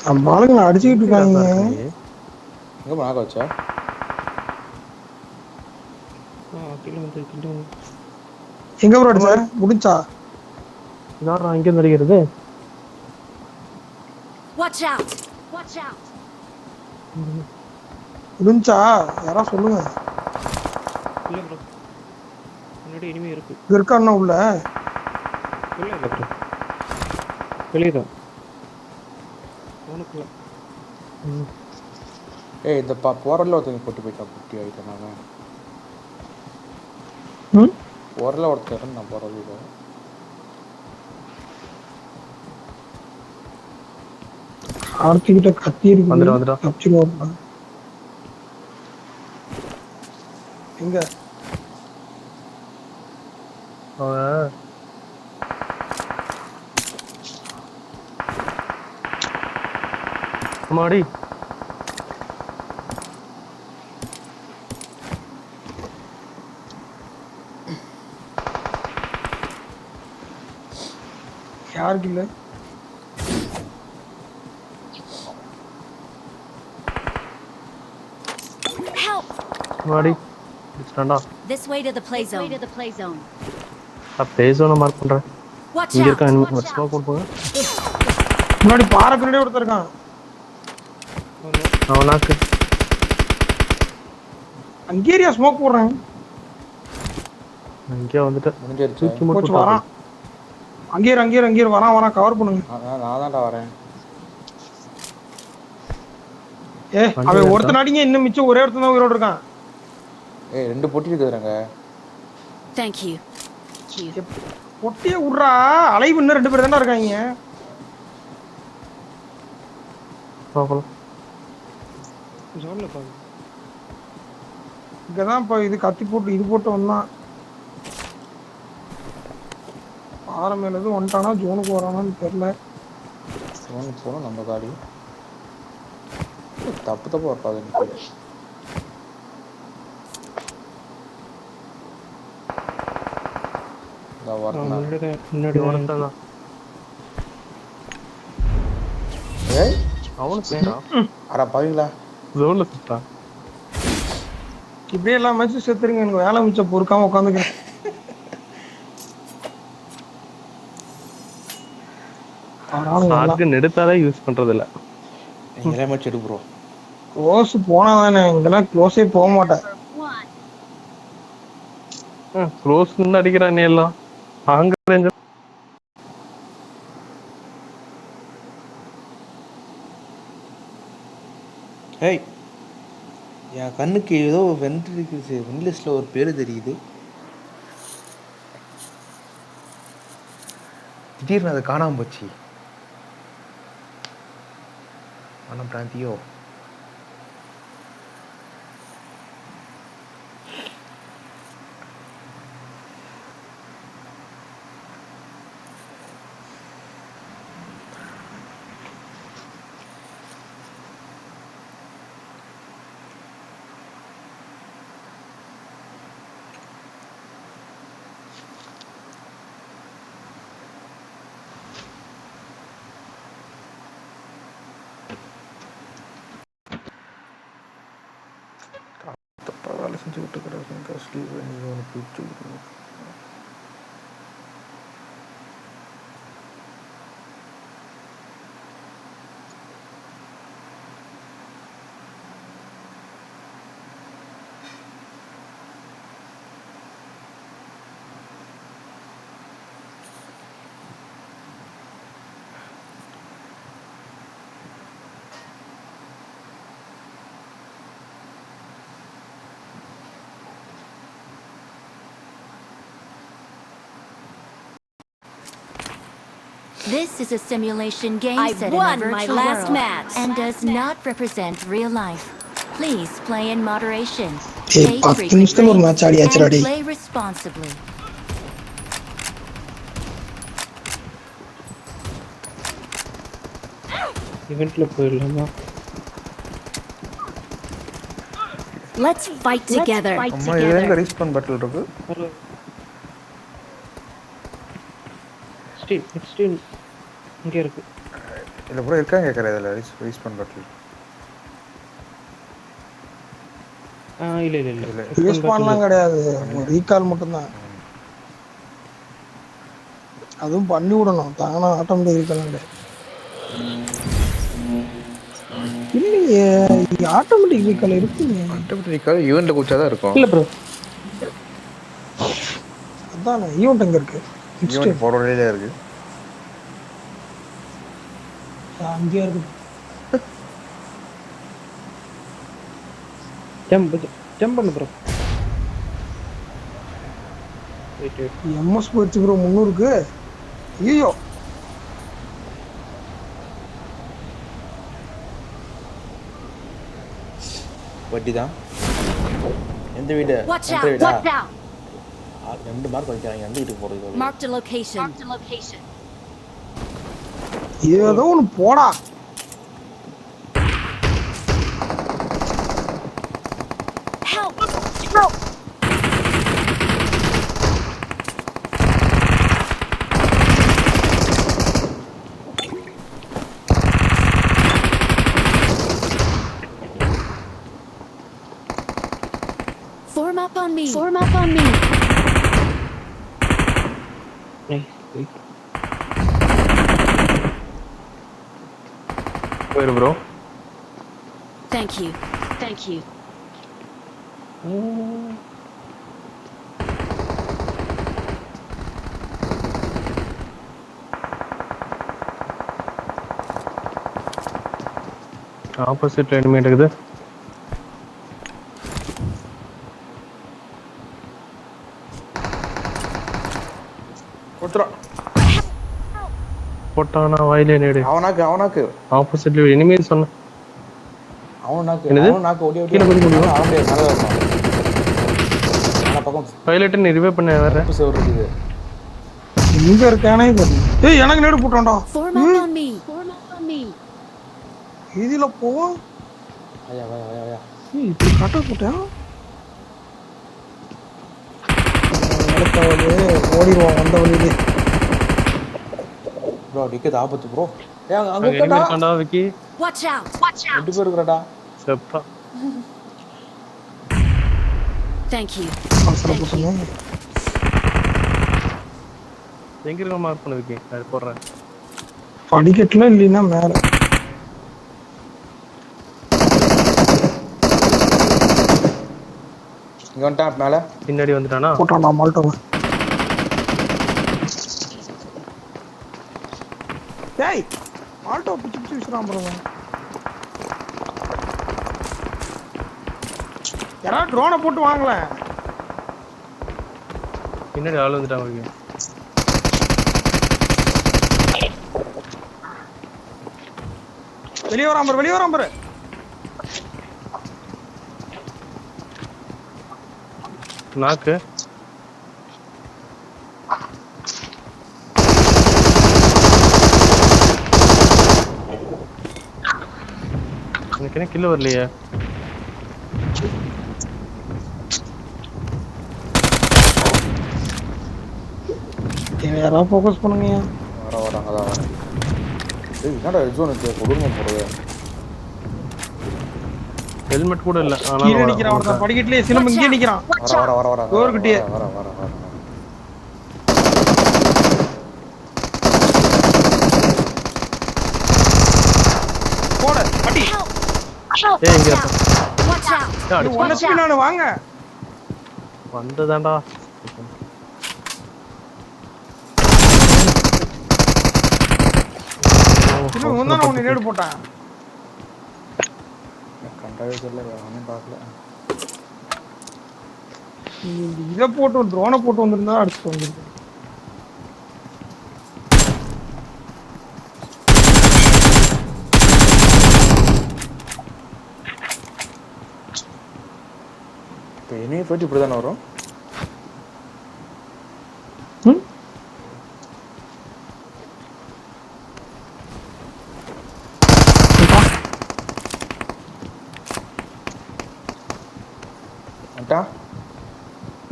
நம்ம ஆளுங்க அடிச்சுக்கிட்டு இருக்காங்க. எங்க நாக்க வச்சா எங்க ப்ரோ அடிச்ச? முடிஞ்சா? யாரா இங்க இருந்து அடிக்கிறது? Watch out! Watch out! முடிஞ்சா? யாரா சொல்லுங்க. இல்ல ப்ரோ முன்னாடி இனிமே இருக்கு. இங்க இருக்கான்னா உள்ள? இல்ல இல்ல ப்ரோ வெளியே தான் உனக்கு. ஏய் இந்த போறல ஒருத்தன் போட்டு போயிட்டான் குட்டி ஆயிட்டான் நான் போறல ஒருத்தன் நான் போறது இல்லை ஆர்த்திகிட்ட கத்தி இருக்கு. வந்துடா தப்பிச்சுடுவோம். எங்க அவன் மாடி யாருக்கு இல்ல? Help! மாடி டிஸ்டண்டா. This way to the play zone. Play ஜோனை மார்க் பண்றேன். Watch இங்க out! இருக்கான். Watch ஸ்மோக் out! போங்க. முன்னாடி பாறை பின்னாடி ஒருத்தர் இருக்கான். அவன் நாக்கு அங்கேரியா ஸ்மோக் போடுறேன். இங்கே வந்துட்டு முடிஞ்சிருச்சு. தூக்கி போச்சு மட்டும் வரான். அங்கேயே வரான் கவர் பண்ணுங்க. நான் தான்டா வரேன். அவன் ஒருத்தன் அடிங்க, இன்னும் மிச்சம் ஒரே ஒருத்தன் தான் உயிரோடு இருக்கான். ஏய் 2 பொட்டி இருக்குதுங்க. Thank you. பொட்டியே விட்றா, அலைவு இன்னும் 2 பேர் தானே இருக்காங்க. பார்க்கலாம். ஜோன்ல பாருங்க. இங்கதான் இப்போ இது கத்தி போட்டு இது போட்டு வந்தான். பாறை மேல எதுவும் வந்துட்டானா ஜோனுக்கு வரானான்னு தெரியல. ஜோனுக்கு போகணும் நம்ம காடி. தப்பு இருக்காது எனக்கு. முன்னாடி ஒருத்தன் தான். ஏய் அவனுக்கு அடா பாவீங்களா, ஜோன்ல சுத்தா. இப்படியே எல்லா மேட்சும் செத்துருங்க, எனக்கு வேலை மிச்சம் பொறுக்காம உட்காந்துக்கிறேன். எடுத்தாலே யூஸ் பண்றது இல்ல. நீங்களே மேட்ச் எடுக்கிறோம். க்ளோஸ் போனா தானே, இங்கெல்லாம் க்ளோஸே போக மாட்டேன். க்ளோஸ் நின்று அடிக்கிறான் நீ எல்லாம் அங்க ரேஞ்ச். ஏய் என் கண்ணுக்கு ஏதோ வென்லிஸ்ட்ல ஒரு பேரு தெரியுது. திடீர்னு அது காணாம போச்சு. ஆனால் பிராந்தியோ வேலை செஞ்சு விட்டு கிடக்கு. This is a simulation game set in a virtual world and does not represent real life. Please play in moderation. Play frequently and play responsibly. இவென்ட்ல போயிடலாமா? Let's fight together. அம்மா இது எங்க ரீஸ்பான் பேட்டில் இருக்கு? நெக்ஸ்ட் இங்க இருக்கு. இல்ல bro இருக்காங்க கேக்குறேன் இதுல ரீஸ்பான் பேட்டில். இல்ல ரீஸ்பான்லாம் கிடையாது, ரீகால் மட்டும் தான். அதுவும் பண்ணி விடணும், தானா ஆட்டோமேட்டிக் ரீகால் கிடையாது. இல்லையே ஆட்டோமேட்டிக் ரீகால் இருக்குங்க. ஆட்டோமேட்டிக் ரீகால் ஈவென்ட்ல குச்சாதான் இருக்கும். இல்ல ப்ரோ, அதான் ஈவென்ட் எங்க இருக்கு? ஈவென்ட் போற வழியில இருக்கு. அங்கேயே இருக்கு. ஜம்ப் பண்ணு ப்ரோ. எம்எஸ் போயிடுச்சு ப்ரோ 300க்கு. ஐயோ வட்டி தான். எந்த வீடு? Watch எந்த out! வீடா? Watch out! 2 மார்க் வைக்கிறாங்க. எந்த வீட்டுக்கு போறது? Marked a location. ஏதோ ஒன்று போடா. Help! Form up on me. Form up on me. போயிரு ப்ரோ. Thank you. ஆப்போசிட்ல எனிமி இருக்குது. ஒருத்தரா போட்டானா வாயிலே நேடு. அவனாக்கு ஆப்போசிட்ல எனிமி சொன்ன. என்னது? அவனாக்கு ஓடி கீழ குதி முடியும். அவனே மேல வரணும். அந்த பக்கம் பைலட் நீ ரிவே பண்ண வேற. சேவர் இருக்குது. எங்க இருக்கானே தெரியல. ஏய் எனக்கு நேடு போட்டான்டா. Form up on me. Form up on me. இதுல போ. ஐயா ஏய் இப்படி கட்ட போட்டான். நடக்காது ஓடிடுவான் அந்த வழியிலே. ப்ரோ டிக்கெட் ஆபத்து ப்ரோ. ஏய் அங்க எனிமி இருக்கடா. இருக்கான்டா Vicky. Watch out. Watch out. ரெண்டு பேர் இருக்கடா. செப்பா. Thank you. அவசரப்பட்டனே. எங்க இருக்க மார்க் பண்ணு விக்கி. அது போடுறேன். படிக்கட்டுல இல்லைன்னா மேல. இங்க வந்துட்டான் மேல. பின்னாடி வந்துட்டானா? போட்டான்டா மால்டோவ. டேய் மால்டோ பிச்சு விசுறான் ப்ரோ. யாரா ட்ரோனை போட்டு வாங்கல. பின்னாடி ஆள் வந்துட்டாங்க விக்கி. வெளிய வரான் பாரு. நாக்கு. எனக்கு என்ன கில்ல வரலையே. யாரா ஃபோக்கஸ் பண்ணுங்க. வராங்க தான் வரேன். ஏய் என்னடா ஜோனுக்கு கொடுமை போறது. ஹெல்மெட் கூட இல்ல. ஆனா கீழ நிக்கறான் அவன் படிக்கட்டுலயே சிலம்பு இங்கே நிக்கறான். வர டோர்கிட்டயே. வர போடு அடி. ஏய் இங்க Watch out. ஒண்ணு ஸ்பின் ஆன வாங்க. வந்ததான்டா. இன்னும் ஒண்ணான ஒண்ணு நேடு போட்டான். கண்டாவே தெரியல அவனும் பார்க்கல. இத போட்டு ட்ரோனை போட்டு வந்திருந்தா அடிச்சு வந்துருக்கு. இப்போ இனிமே போயிட்டு இப்படி தானே வரும்.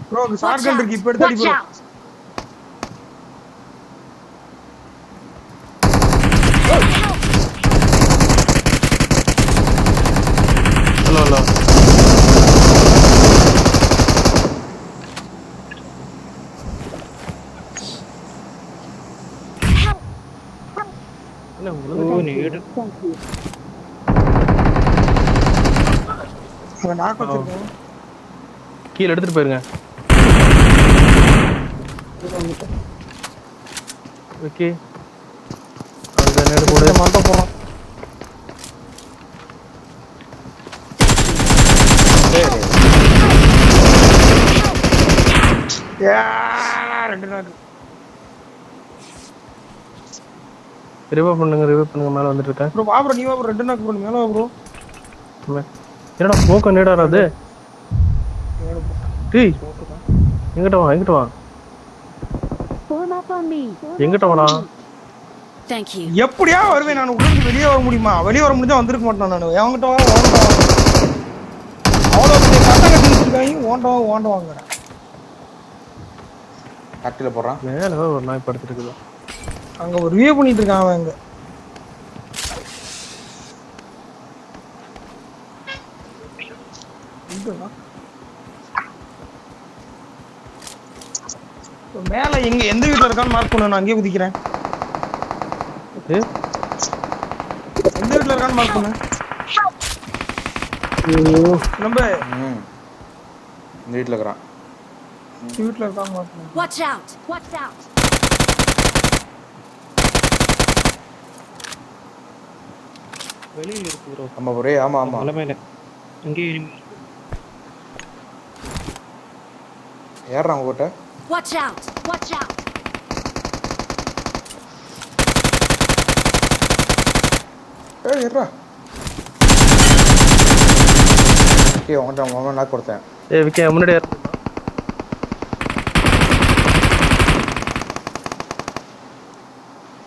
ப்ரோ ஷாட்கன் இருக்கு இப்ப எடுத்து அடி ப்ரோ. ஹலோ என்ன நேடு. அவன் நாக் வச்சிருக்கான். கீழ எடுத்துட்டு போயிருங்க ஓகே. அந்த நேடு போடு. மாட்ட போறான். ரெண்டு நாக்கு. ரிவைவ் பண்ணுங்க மேல வந்துட்டு இருக்கேன். ப்ரோ வா ப்ரோ நீ வா ப்ரோ ரெண்டு நாக்கு ப்ரோ மேல வா ப்ரோ. என்னடா ஸ்மோக் நேடாடா அது. டேய் எங்கட்ட வா. Form up on me. எங்கட்ட வாடா. Thank you. எப்படியா வருவேன் நான் உள்ள இருந்து வெளியே வர முடியுமா? வெளியே வர முடிஞ்சா வந்திருக்க மாட்டேன் நான். எவங்கிட்ட வா அவ்வளோ கட்ட கட்டி வச்சிருக்காங்க. ஓண்ட வாங்குறேன். கட்டில போடுறான். மேல ஒரு நாய் படுத்துட்டு இருக்குது. அங்க ஒரு ரிவ்யூ பண்ணிட்டு இருக்கான் அவன் அங்க. மேல எங்க எந்த வீட்ல இருக்கான்னு மார்க் பண்ணு. நான் அங்கேயே குதிக்கிறேன். எந்த வீட்ல இருக்கான்னு மார்க் பண்ணு. நம்ம இந்த வீட்ல இருக்கறான். வீட்ல இருக்கான்னு மார்க் பண்ணு. Watch out. Watch out. வெளியில இருக்கு ப்ரோ. ஆமாம் ஒரே ஆமாம் ஆமாம். மலை மேல இங்கே ஏறுறான் உங்ககிட்ட. Watch out! Watch out! ஏறா. ஓகே உங்கள்கிட்ட நான் கொடுத்தேன். விக்கே முன்னாடி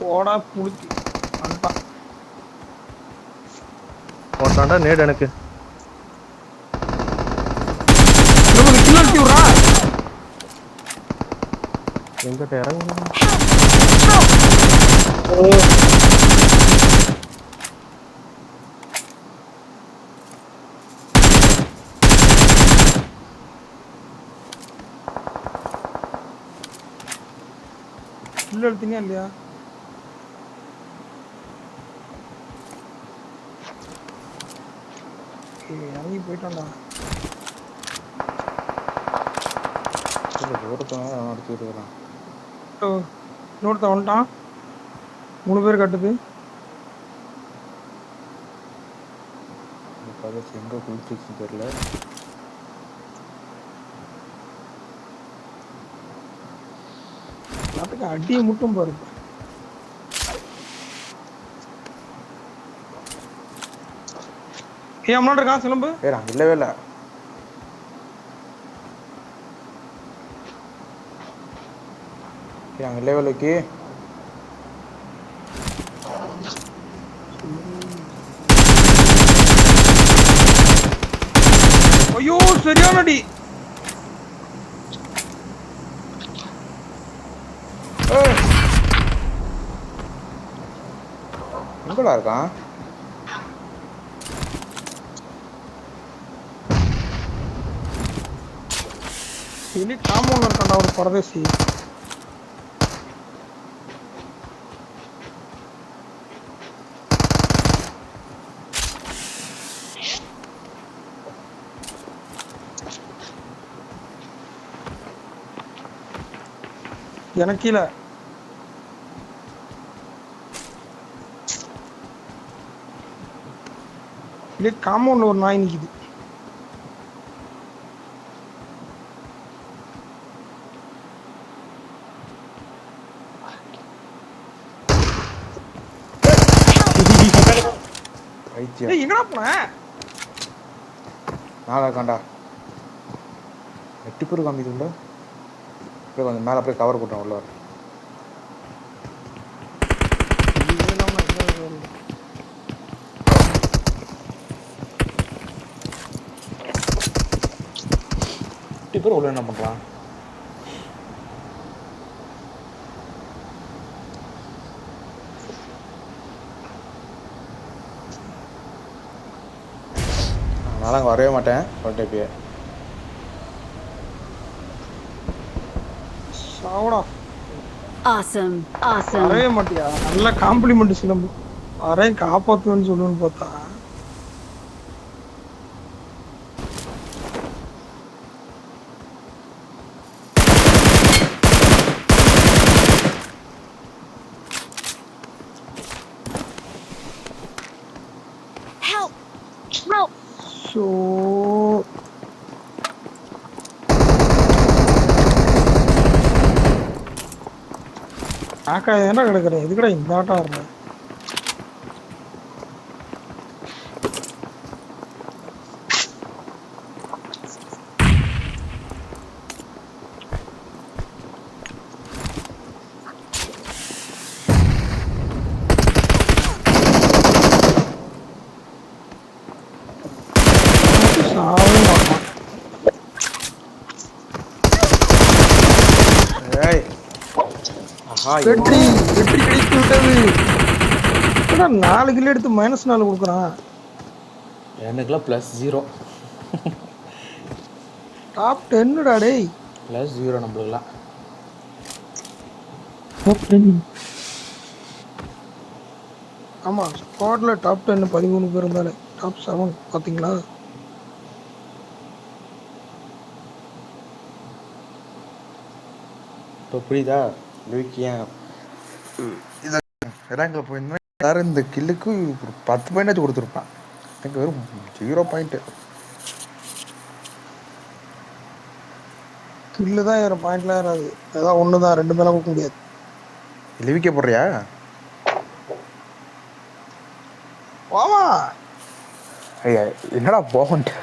போடா புடிச்சு வந்துட்டான். போட்டான்டா நேடு எனக்கு. கிளர்ச்சி விட்றா. எங்கிட்ட இறங்க கில் எடுத்தீங்க இல்லையா? இறங்கி போயிட்டான்டா. தூரத்தான் அடிச்சுட்டு இருக்கிறான். இன்னொருத்த வந்துட்டான். 3 பேர் கட்டுது. பதச்சு எங்கே குளிச்சிருச்சுன்னு தெரியல. எல்லாத்துக்கும் அடியை மட்டும் பாரு. ஏன் முன்னாடி இருக்கான் சிலம்பு? ஏறா இல்லவே இல்லை. அங்கே இல்லவே இல்லைக்கு. ஐயோ சரியான அடி. எங்கடா இருக்கான்? இனி காம்பவுண்ட்ல இருக்கான்டா ஒரு பரதேசி. எனக்கு கீழே இல்லை காம்பவுண்ட்ல ஒரு நாய் நிக்குது. பைத்தியம். எங்கடா போன? நாளா இருக்காண்டா. 8 பேர் காமிக்குதுண்டா. அப்படியே கொஞ்சம் மேலே அப்படியே கவர் போட்டோம் உள்ள. பேர் உள்ள என்ன பண்றான்? அதனால அங்கே வரவே மாட்டேன். சொல்லிட்டே சாவடா. Awesome. Awesome. வரவே மாட்டியா? நல்ல காம்ப்ளிமெண்ட் சிலம்பு. வரேன் காப்பாத்துவேன்னு சொல்லுன்னு பார்த்தா Help! Help! ஸோ ஆக்கா என்ன கிடக்குறேன் இதுக்கடா இந்த ஆட்டம் ஆடுறேன். சாவே மாட்டான். ஏய் ஆஹா வெற்றி வெற்றி கிடைத்து விட்டது. 4 கிலோ எடுத்து -4 கொடுக்குறான். எனக்குலாம் +0. டாப் 10டா டேய். +0 நம்மளுக்குலாம். ஆமா ஸ்குவாட்ல டாப் 10 13 பேர் இருந்தாலே டாப் 7 பாத்தீங்களா? இப்போ புரியுதா லுவிக்கு ஏன் இதை ரேங்கில் போயிருந்தோம். சார் இந்த கில்லுக்கு ஒரு 10 பாயிண்ட் கொடுத்துருப்பான். எனக்கு வெறும் 0 பாயிண்ட். கில்லு தான் ஏறும், பாயிண்ட்லாம் ஏறாது. அதான் ஒன்று தான், 2 மேலே கொடுக்க முடியாது. லிவிக்க போடுறியா? வாமா ஐயா என்னடா போகன்ட்டு.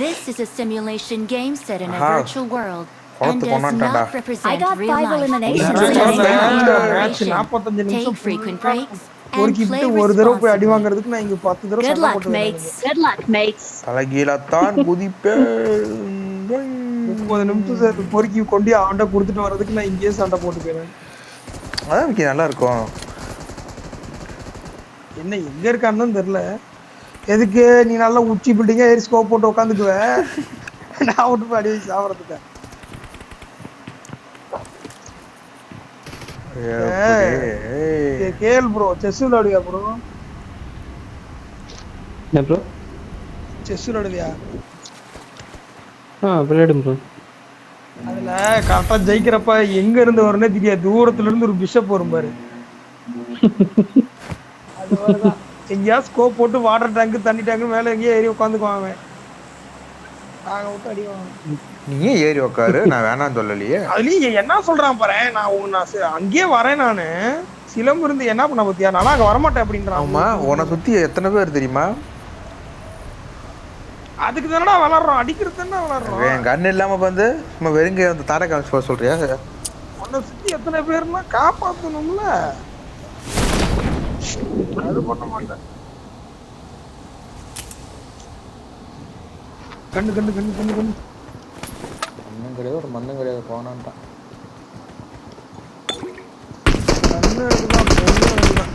This is a simulation game set in a Aha. virtual world and குளத்து does கொண்டாண்டா. not represent I got real 5 life. eliminations Please today. play in match moderation. 45 Take நிமிஷம் frequent breaks and பொறுக்கிட்டு play ஒரு தடவை போய் அடி responsibly. வாங்குறதுக்கு நான் இங்க 10 தடவை Good சண்டை luck, போட்டு mates. Good luck, mates. தலைகீழத்தான் குதிப்பேன். 30 நிமிஷம் பொறுக்கி கொண்டு அவன்கிட்ட கொடுத்துட்டு வர்றதுக்கு நான் இங்கேயே சண்டை போட்டு போயிடுவேன். அதான் விக்கி நல்லா இருக்கும். என்ன எங்க இருக்கான்னு தெரியல. எதுக்கு நீ நல்லா உச்சி பில்டிங்கா ஏறி ஸ்கோப் போட்டு உட்காந்துக்குவ, நான் விட்டு போய் அடி வச்சு சாப்பிட்றதுக்கு. கேள் ப்ரோ, செஸ் விளையாடுவியா ப்ரோ? என்ன ப்ரோ? செஸ் விளையாடுவியா? விளையாடும் ப்ரோ. அதுல கரெக்டா ஜெயிக்கிறப்ப எங்க இருந்து வரும்னே தெரியாது, தூரத்துல இருந்து ஒரு பிஷப் வரும் பாரு. அது மாதிரிதான் எங்கேயா ஸ்கோப் போட்டு வாட்டர் டேங்க் தண்ணி டேங்க் மேல எங்கேயா ஏறி உட்காந்துக்குவாங்க. நாங்க விட்டு அடி வாங்க. நீ ஏறி உக்காரு, நான் வேணாம்னு சொல்லலையே. அதுலயும் என்ன சொல்றான் பாரு, நான் அங்கேயே வரேன் நானு, சிலம்பு இருந்து என்ன பண்ண பத்தியா, நான் அங்க வரமாட்டேன் அப்படின்றான். ஆமா, உன்னை சுத்தி எத்தனை பேர் தெரியுமா? அதுக்கு தானடா விளாடுறோம், அடிக்கிறது தானே விளாடுறோம். என் கண்ணு இல்லாம வந்து சும்மா வெறுங்க அந்த தாரை காமிச்சு சொல்றியா? உன்னை சுத்தி எத்தனை பேர்னா காப்பாத்தணும்ல, அது பண்ண மாட்டேன். கண்ணு கண்ணு கண்ணு கண்ணு கண்ணு மண்ணும் கிடையாது, ஒரு மண்ணும் கிடையாது, போனான்ட்டான். கண்ணு எடுத்துதான், பொண்ணு எடுத்துதான்.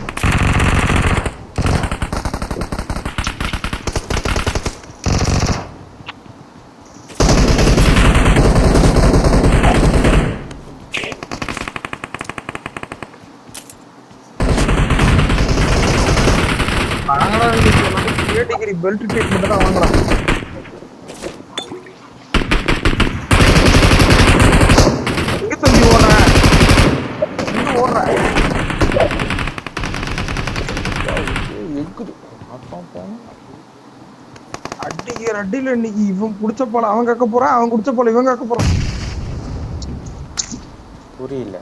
டிகிரி பெல்ட் ட்ரீட்மெண்ட் தான் வாங்கலாம். எங்க தம்பி ஓடுறேன், எங்க ஓடுறேன்? அடிக்கிற அடியில இன்னைக்கு இவன் குடிச்ச போல அவன் கக்க போறான், அவன் குடிச்ச போல இவன் கக்க போறான். புரியல.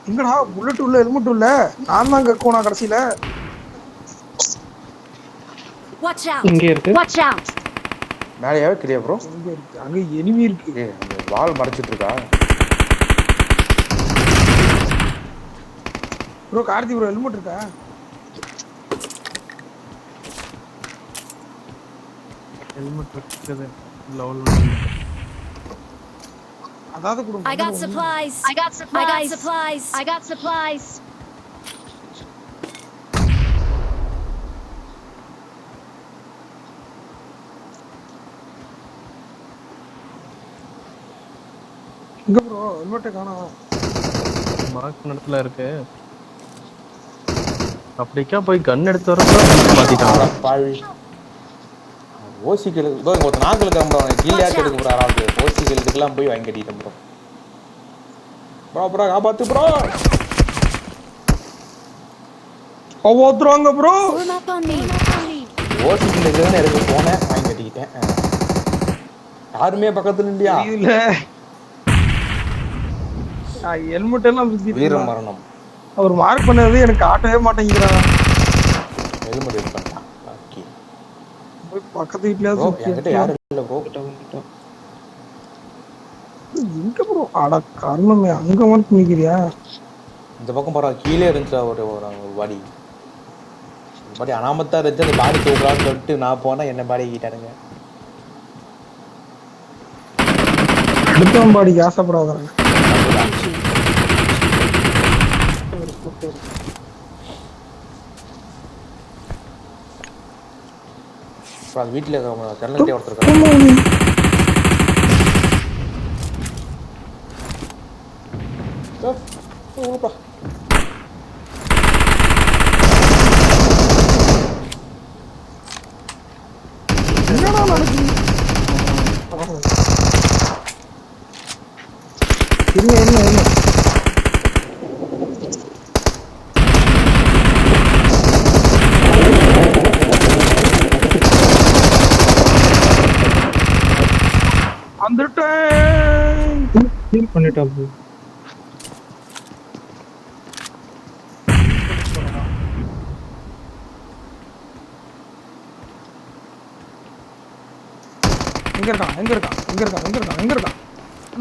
எங்கடா புல்லட் உள்ள ஹெல்மெட் உள்ள, நான் தான் கக்கோனா கடைசியில. Watch out. இங்கே இருக்கு. Watch out. மேலேயாவே கிளியா ப்ரோ? எங்க இருக்கு? அங்க எனிமி இருக்கு. ஏ அந்த வால் மறைச்சிட்டு இருக்கா ப்ரோ? கார்த்தி ப்ரோ ஹெல்மெட் இருக்கா? ஹெல்மெட் இருக்குது லெவல். அதாவது குடும்பம். I got supplies. I got supplies. I got supplies. I got supplies. எங்க ப்ரோ ஹெல்மெட்டை காணோம்? மார்க் இடத்துல இருக்கு. அப்படிக்கா போய் கன் எடுத்து வரப்ப மாத்திட்டாங்க. பாவி ஓசிகளுக்கு ப்ரோ ஒரு நாக்குல ப்ரோ கீழே எடுக்க ப்ரோ ஆராது ஓசிகளுக்குலாம் போய் வாங்கி கட்டிட்டேன் ப்ரோ. ப்ரோ ப்ரோ காப்பாத்து ப்ரோ. ஓத்துறாங்க bro. Pull up on me. ஓசிகளுக்கு தான எடுக்க போனேன், வாங்கி கட்டிட்டேன். யாருமே பக்கத்துல இல்லையா? இல்ல ஹெல்மெட் எல்லாம் வீர மரணம். அவர் மார்க் பண்ணது எனக்கு காட்டவே மாட்டேங்கிறான். ஹெல்மெட் எடுத்து பண்ணலாம். ஓகே போய் பக்கத்து வீட்லயே ப்ரோ என்கிட்ட யாரும் இல்ல ப்ரோ. எங்க ப்ரோ? அட கர்மமே, அங்க வந்து நிக்கிறியா? இந்த பக்கம் பரவ கீழே இருந்துச்சா ஒரு பாடி. பாடி அனாமத்தா இருந்துச்சு, அந்த பாடி தூக்கலான்னு சொல்லிட்டு நான் போனா என்ன பாடி கிட்டாருங்க. அடுத்தவன் பாடிக்கு ஆசைப்படாதாங்க. அது வீட்டுல கரண்ட்டே ஒருத்தர் என்னடா நடக்குது? இருங்க வந்துட்டேன். ஹீல் பண்ணிட்டா ப்ரோ. எங்க இருக்கான்?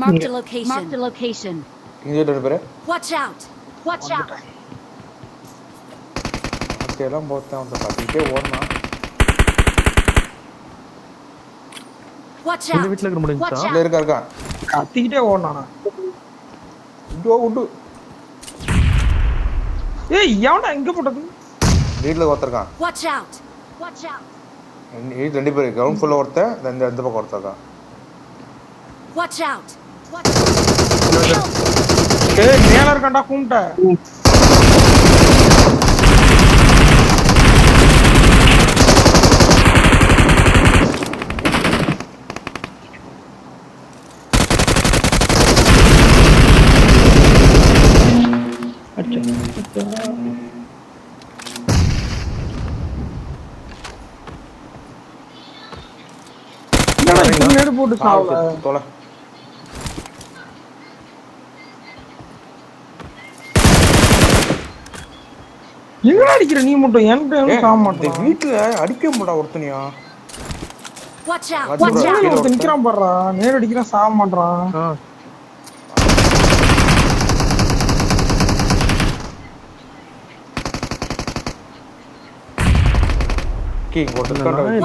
Marked a location. Marked a location. இங்கே இருப்பாரு. Watch out. Watch out. எல்லாம் போத்தேன் வந்து கத்திட்டே ஓடனான். Watch இந்த out. வீட்ல இருக்க முடிஞ்சா இல்ல இருக்கா கத்திக்கிட்டே ஓடனானா? உண்டு ஏய் எவன்டா எங்க போட்டது? வீட்டில் ஒருத்தருக்கான். Watch out. Watch out. வீட்டில் 2 பேர் கிரவுண்ட் ஃபுல்லாக ஒருத்தன் இந்த பக்கம் ஒருத்தருக்கான். Watch out. Watch out. ஏய் மேல இருக்கான்டா கூம்ட்ட. நேடு போட்டு சாவல. தொலை. எங்கடா அடிக்கிற நீ மட்டும்? என்கிட்ட சாவ மாட்டேன். வீட்டில் அடிக்க மாட்டா ஒருத்தனியா? Watch out. Watch Watch out. out. ஒருத்தன் நிக்கிறான் பாடுறா. நேடு அடிக்கிறான் சாவ மாட்டான்.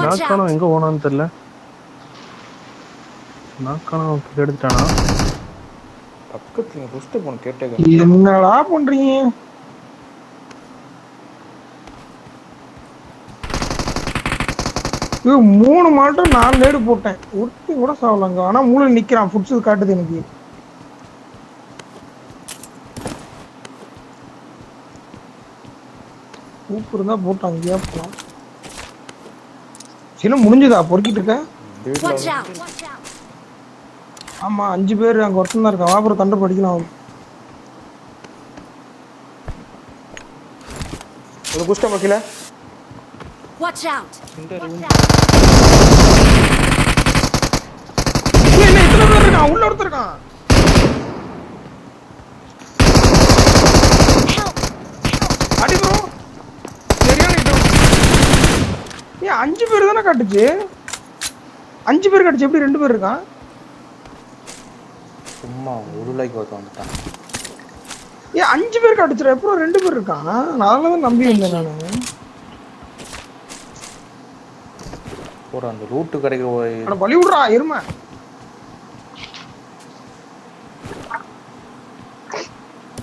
நாக்கானம் எங்க போனான்னு தெரியல. நாக்கானம் எடுத்துட்டானா? பக்கத்துல புஷ்ட் போன் கேட்டேங்க. என்னடா பண்றீங்க? இது 3 மாட்டம் 4 நேடு போட்டேன். ஒருத்தி கூட சாவலங்க. ஆனா மூளை நிக்கிறான். ஃபுட்ஸ் காட்டுது எனக்கு. சூப்பர் தான் போட்டான். இங்கேயா போலாம். சின்ன முடிஞ்சதா பொறுக்கிட்டு இருக்க? Watch out. Watch out. ஆமா 5 பேர் அங்க ஒருத்தன் தான் இருக்கான். அப்புறம் தண்டை படிக்கலாம். ஒரு புஷ்ட வைக்கல. Watch out. இந்த ரூம் என்ன இத்தனை பேர் இருக்கான்? உள்ள ஒருத்தர் இருக்கான். அடி ப்ரோ. சரியான இடம். 5 பேர் தானே காட்டுச்சு. 5 பேர் காட்டுச்சு. எப்படி 2 பேர் இருக்கான்? சும்மா ஒரு லைக் வந்துட்டான். 5 பேர் காட்டுச்சுடா. எப்பறம் 2 பேர் இருக்கான்? நான் அதெல்லாம் நம்பி இருந்தேன் நானு. போற அந்த ரூட் கிடைக்கிற அட வலி விடுறா எருமை.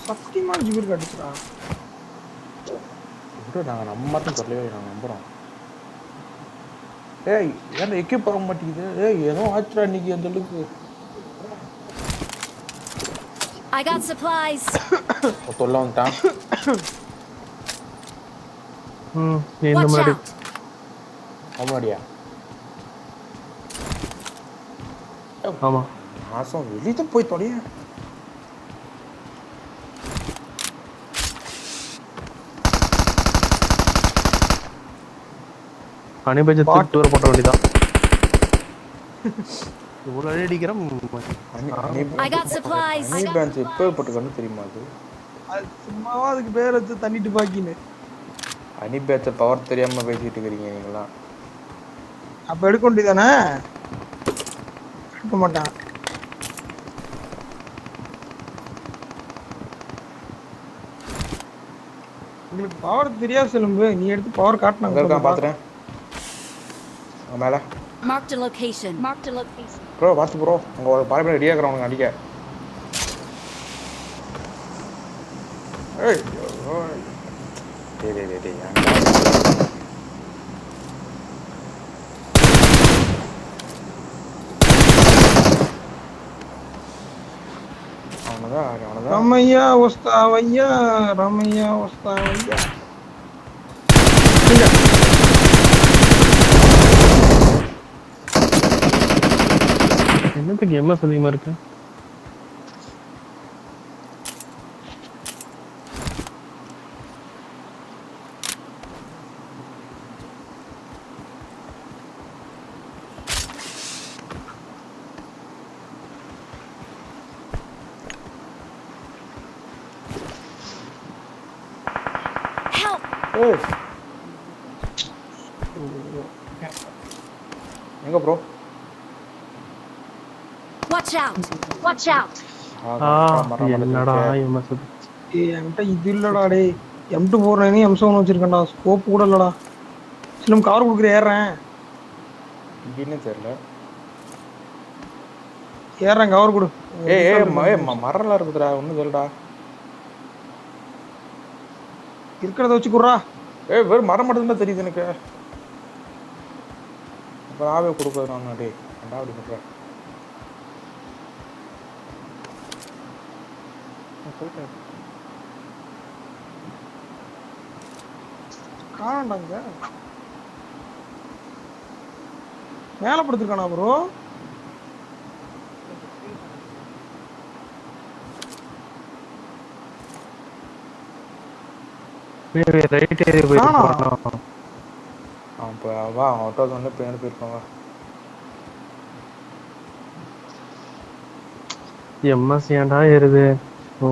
சத்தியமா 5 பேர் காட்டுச்சுடா. நாங்க நம்ம மட்டும் சொல்லவே நாங்க நம்புறோம். ஏய் ஏன் எக்யூப் ஆக மாட்டேங்குது? ஏய் ஏதோ ஆச்சுடா இன்னைக்கு அந்த அளவுக்கு. I got supplies. தொல்ல வந்துட்டான். நீ இந்த Watch மாதிரி out. ஆமாடியா? ஆமா மாசம் வெளியே போய் தொலைய. அனிபேஜத்துக்கு தூர போட்ட வேண்டியதான். இவ்வளோ அடிக்கிறோம். I got supplies. அனி பேன்ஸ் எப்போ போட்டுக்கணும் தெரியுமா? அது சும்மாவா அதுக்கு பேர் வச்சு தண்ணிட்டு பாக்கின்னு. அனி பேன்ஸ் பவர் தெரியாம பேசிட்டு இருக்கிறீங்க நீங்களாம். அப்ப எடுக்க வேண்டியதானே? எடுக்க மாட்டான். உங்களுக்கு பவர் தெரியாது செல்லும்பு. நீ எடுத்து பவர் காட்டினாங்க. பாத்துறேன் மேல. Marked a location. Marked a location. Bro watch bro. அங்க ஒரு பாய் ரெடியா இருக்கறவங்க அடிக்க. ஏய் டேய் அவனதான் ரமையா வஸ்தாவையா ரமையா வஸ்தாவையா. என்னத்துக்கு எம்எஸ் அதிகமா இருக்கு? Help! ஏய் எங்க bro? Watch out! Watch out! என்னடா எம்எஸ்? ஏய் என்கிட்ட இது இல்லடா டேய். M249 M7 வச்சிருக்கேன்டா. ஸ்கோப் கூட இல்லடா. சிலம் கவர் குடுக்குற ஏறேன். இங்கன்னு தெரியல. ஏறேன் கவர் குடு. ஏய் மரம்லாம் இருக்குதுடா, ஒன்றும் சொல்லடா. இருக்கிறத வச்சு குடுறா. ஏய் வெறும் மரம் மட்டும் தான் தெரியுது எனக்கு. அப்புறம் ஆவே கொடுக்குறது நான் டே ஏன்டா அப்படி பண்ணுறேன்? காணண்டாங்க. மேல படுத்துருக்கானா ப்ரோ? ரைட் ஏரியா போயிட்டு இப்போ வா ஆட்டோ வந்து பின்னாடி போயிருப்பாங்க. எம்எஸ் ஏன்டா ஏறுது? ஓ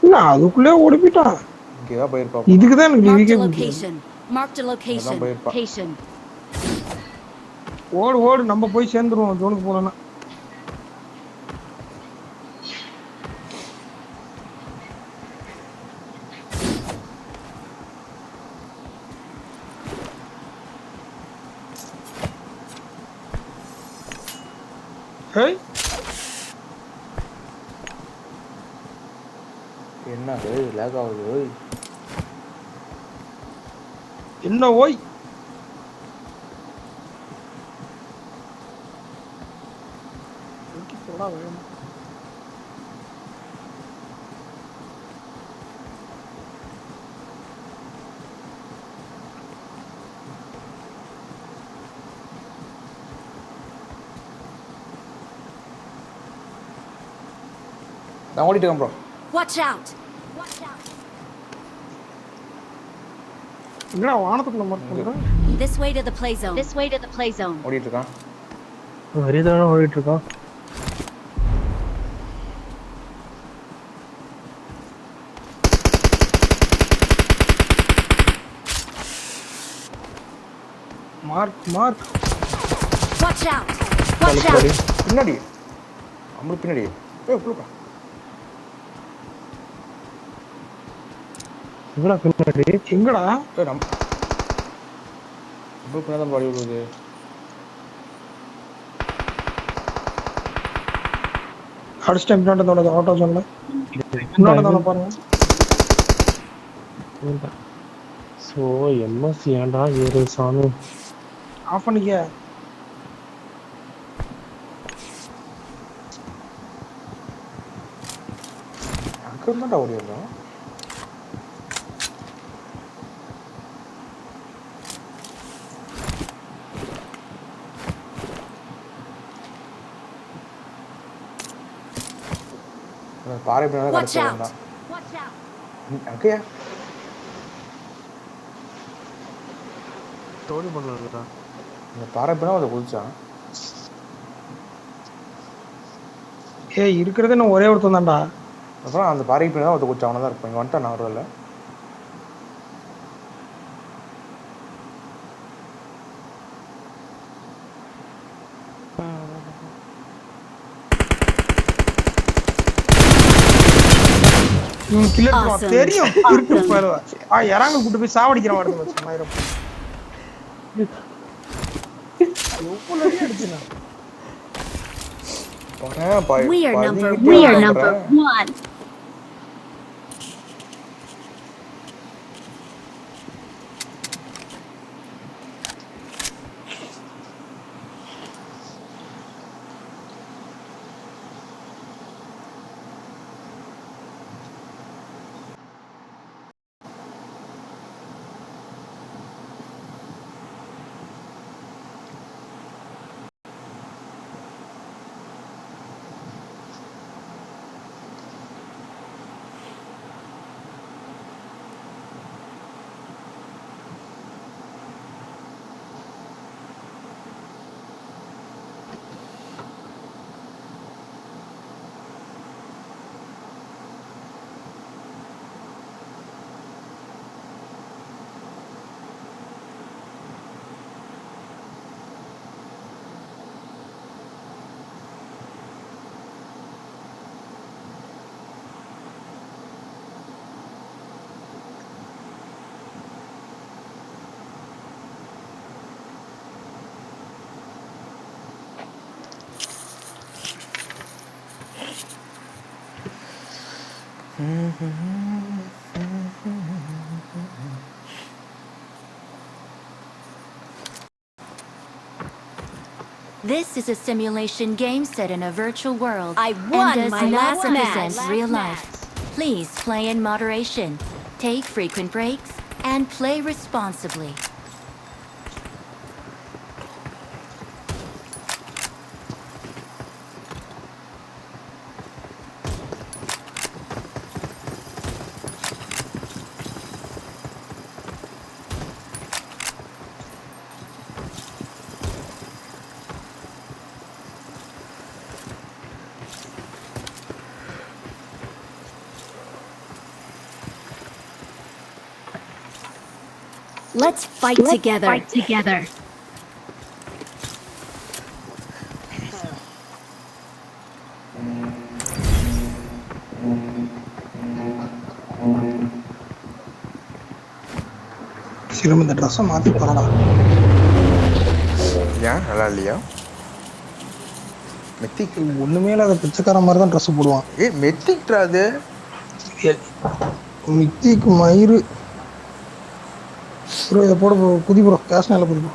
இல்ல அதுக்குள்ளே ஓடி போயிட்டான். இங்கேதான் போயிருப்பா. இதுக்குதான் எனக்கு Marked a வீக்கே location. Marked a location. Location. ஓடு ஓடு நம்ம போய் சேர்ந்துருவோம் ஜோனுக்கு போலன்னா. ஏய் என்ன லேக் ஆகுது? என்ன ஓய் வேணும். நான் ஓடிட்டு இருக்கேன் bro. Watch out! Watch out! என்னடா வானத்துக்குள்ள மார்க் பண்றேன். This way to the play zone. This way to the play zone. ஓடிட்டு இருக்கான். வரிதானே ஓடிட்டு இருக்கான். Mark mark. Watch out! Watch out! பின்னாடி அம்மா பின்னாடி. ஏய் புளுக்கா. எங்கடா பின்னாடி? எங்கடா? ஏய் நம்ம பின்னாடி தான் பாடி விடுது. அடுத்த டைம் பின்னாடி தோணுது ஆட்டோ ஜோன்ல. பின்னாடி தோண பாருங்க. சோ எம்எஸ் ஏன்டா ஏறு சாமி? ஆஃப் பண்ணிக்க. அங்க இருந்தாடா ஓடி வந்தோம். பாறை பின்னாடி Watch கரெக்டா out! வந்தான். Watch out! அங்கயா தோடி பண்ணலடா. இந்த பாறை பின்னாடி அதை குதிச்சான். ஏய் இருக்கிறது இன்னும் ஒரே ஒருத்தன் தான்டா. அப்புறம் அந்த பாறைக்கு பின்னாடி அதை குதிச்சான். அவனை தான் இருப்பான். இங்கே வந்துட்டான். நான் வரல. Awesome. தெரியும் இருக்கு பரவ. இறங்க கூட்டி போய் சாவடிக்கிற மாதிரி சொன்னாயிரம். எவ்வளவு அடிச்சனா? We are number one. This is a simulation game set in a virtual world. I won and does my not last represent match. real life. Please play in moderation, take frequent breaks, and play responsibly. Let's fight together. சிலம் இந்த ட்ரெஸ்ஸை மாற்றி போறடா. ஏன் நல்லா இல்லையா? மெத்திக் ஒண்ணுமே இல்லாத பிச்சைக்கார மாதிரி தான் ட்ரெஸ் போடுவான். மெத்திக்டா அது. மித்திக்கு மயிறு ப்ரோ. இதை போட குதி ப்ரோ. கேஷ் நேரில் குதி ப்ரோ.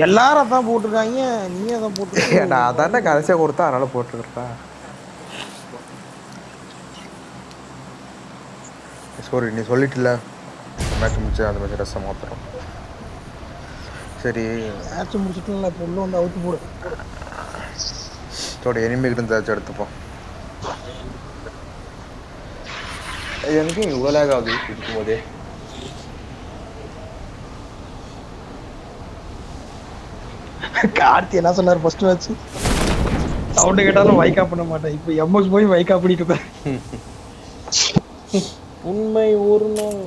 எல்லாரும் அதான் போட்டிருக்காங்க, நீ அதான் போட்டு. நான் அதான்டா கடைசியாக கொடுத்தா அதனால போட்டுருக்கா. சாரி, நீ சொல்லிட்டுல மேட்ச் முடிச்சு அந்த மாதிரி ட்ரெஸ்ஸை மாற்றுறோம். சரி, மேட்ச் முடிச்சுட்டுல இப்போ உள்ள வந்து அவுத்து போடு. தோட எனிமிகிட்ட இருந்தாச்சும் எடுத்துப்போம். எனக்கு இவ்வளோ லேக் ஆகுது இருக்கும் போதே. கார்த்தி என்ன சொன்னார் ஃபர்ஸ்ட் மேட்ச்? சவுண்ட் கேட்டாலும் வைக்கா பண்ண மாட்டேன். இப்போ எம்எஸ் போய் வைக்கா பண்ணிட்டு இருப்பேன். உண்மை ஒரு நாள்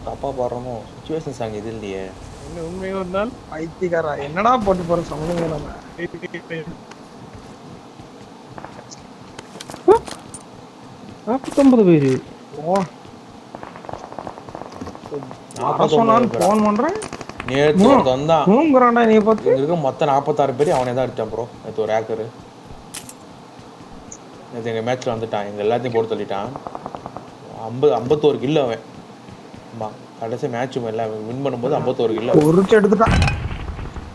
தப்பா பாடுறோமோ சுச்சுவேஷன் சாங் இது இல்லையே. என்ன உண்மை ஒரு நாள் பைத்தியக்காரா என்னடா போட்டு போற சம்மந்தமே இல்லாம. 49 பேரு. நான் போன் பண்றேன். நேத்து வந்தான் மூங்குறான்டா. நீ பார்த்து இங்க இருக்க மொத்தம் 46 பேர் அவனே தான் அடிச்சான் ப்ரோ. நேற்று ஒரு ஹேக்கரு நேற்று எங்கள் மேட்ச்சில் வந்துட்டான். எங்கள் எல்லாத்தையும் போட்டு தள்ளிட்டான். 51 கில்லு அவன். ஆமாம், கடைசி மேட்ச் எல்லாம் வின் பண்ணும்போது 51 கில்லு ஒரு எடுத்துட்டான்.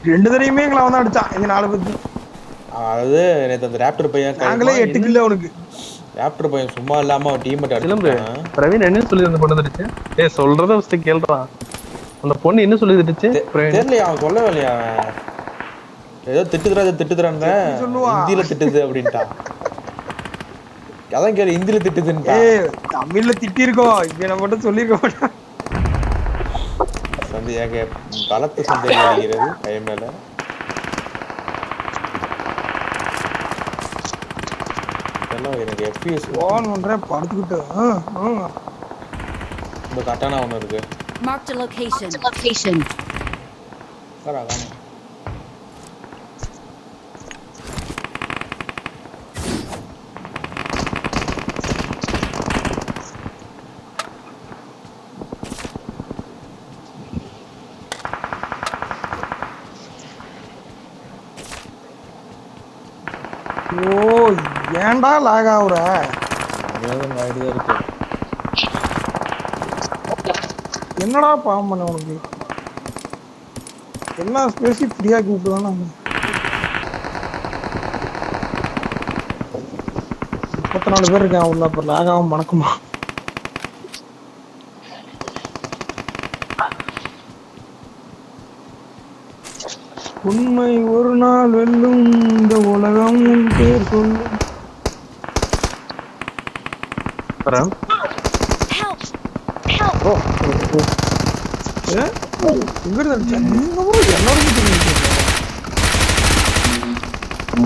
2 தடவையுமே எங்களை வந்து அடிச்சான். எங்க 4 பேருக்கு. அதாவது நேற்று அந்த ரேப்டர் பையன் நாங்களே 8 கில்லு அவனுக்கு. ரேப்டர் பையன் சும்மா இல்லாமல் அவன் டீம் அடிச்சான். பிரவீன் என்ன சொல்லி அந்த பொண்ணு தடுச்சு? சொல்றத ஃபர்ஸ்ட் கேள்றான். அந்த பொண்ணு என்ன சொல்லி தடுச்சு? தெரியலையா, அவன் சொல்லவே இல்லையா. ஏதோ திட்டுதுறான்னு ஹிந்தியில திட்டுது அப்படின்ட்டான். அதான் கேளு, ஹிந்தியில திட்டுதுன்ட்டா. தமிழ்ல திட்டி இருக்கோம், இங்க நம்ம மட்டும் சொல்லிருக்க மாட்டோம். சந்தையாக பலத்த சந்தேகம் அடிக்கிறது கை மேல. எனக்கு FPS போன் பண்றேன் படுத்துக்கிட்டு. இந்த கட்டானா ஒன்று இருக்கு. Marked a location. ஓ ஏன்டா லாக் ஆகுற? இருக்கு. என்னடா பாவம் பண்ண உனக்கு? எல்லா ஸ்பேஸையும் ஃப்ரீயா கூப்பிட்டுதானே. 34 பேர் இருக்கான் உள்ள. அப்புறம் லாக் ஆகும் மணக்குமா? உண்மை ஒரு நாள் வெல்லும், இந்த உலகம் பேர் சொல்லும்.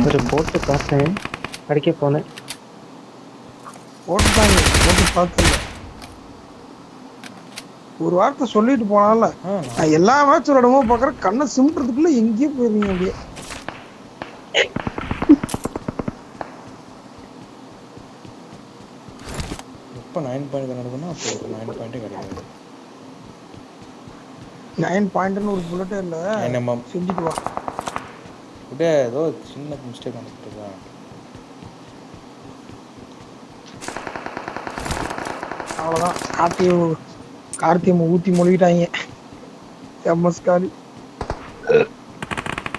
ஒரு போட்டு பார்த்தேன், அடிக்க போனேன். போட்டுட்டாங்க, போட்டு பார்த்தல. ஒரு வார்த்தை சொல்லிட்டு போனால நான் எல்லா மேட்ச் விளையாடவும் பாக்குறேன். கண்ணை சிமிட்டுறதுக்குள்ள எங்கேயே போயிருவீங்க அப்படியே. இப்போ 9 பாயிண்ட் நடக்கும்னா அப்போ 9 பாயிண்டே கிடைக்கும். 9 பாயிண்ட்னு ஒரு புல்லட்டே இல்ல. நம்ம செஞ்சுட்டு வா. இதே ஏதோ சின்ன மிஸ்டேக் நடந்துட்டுருக்கா. அவ்வளோதான். கார்த்தியம் ஊற்றி மொழிகிட்டாங்க. எம்எஸ் காலி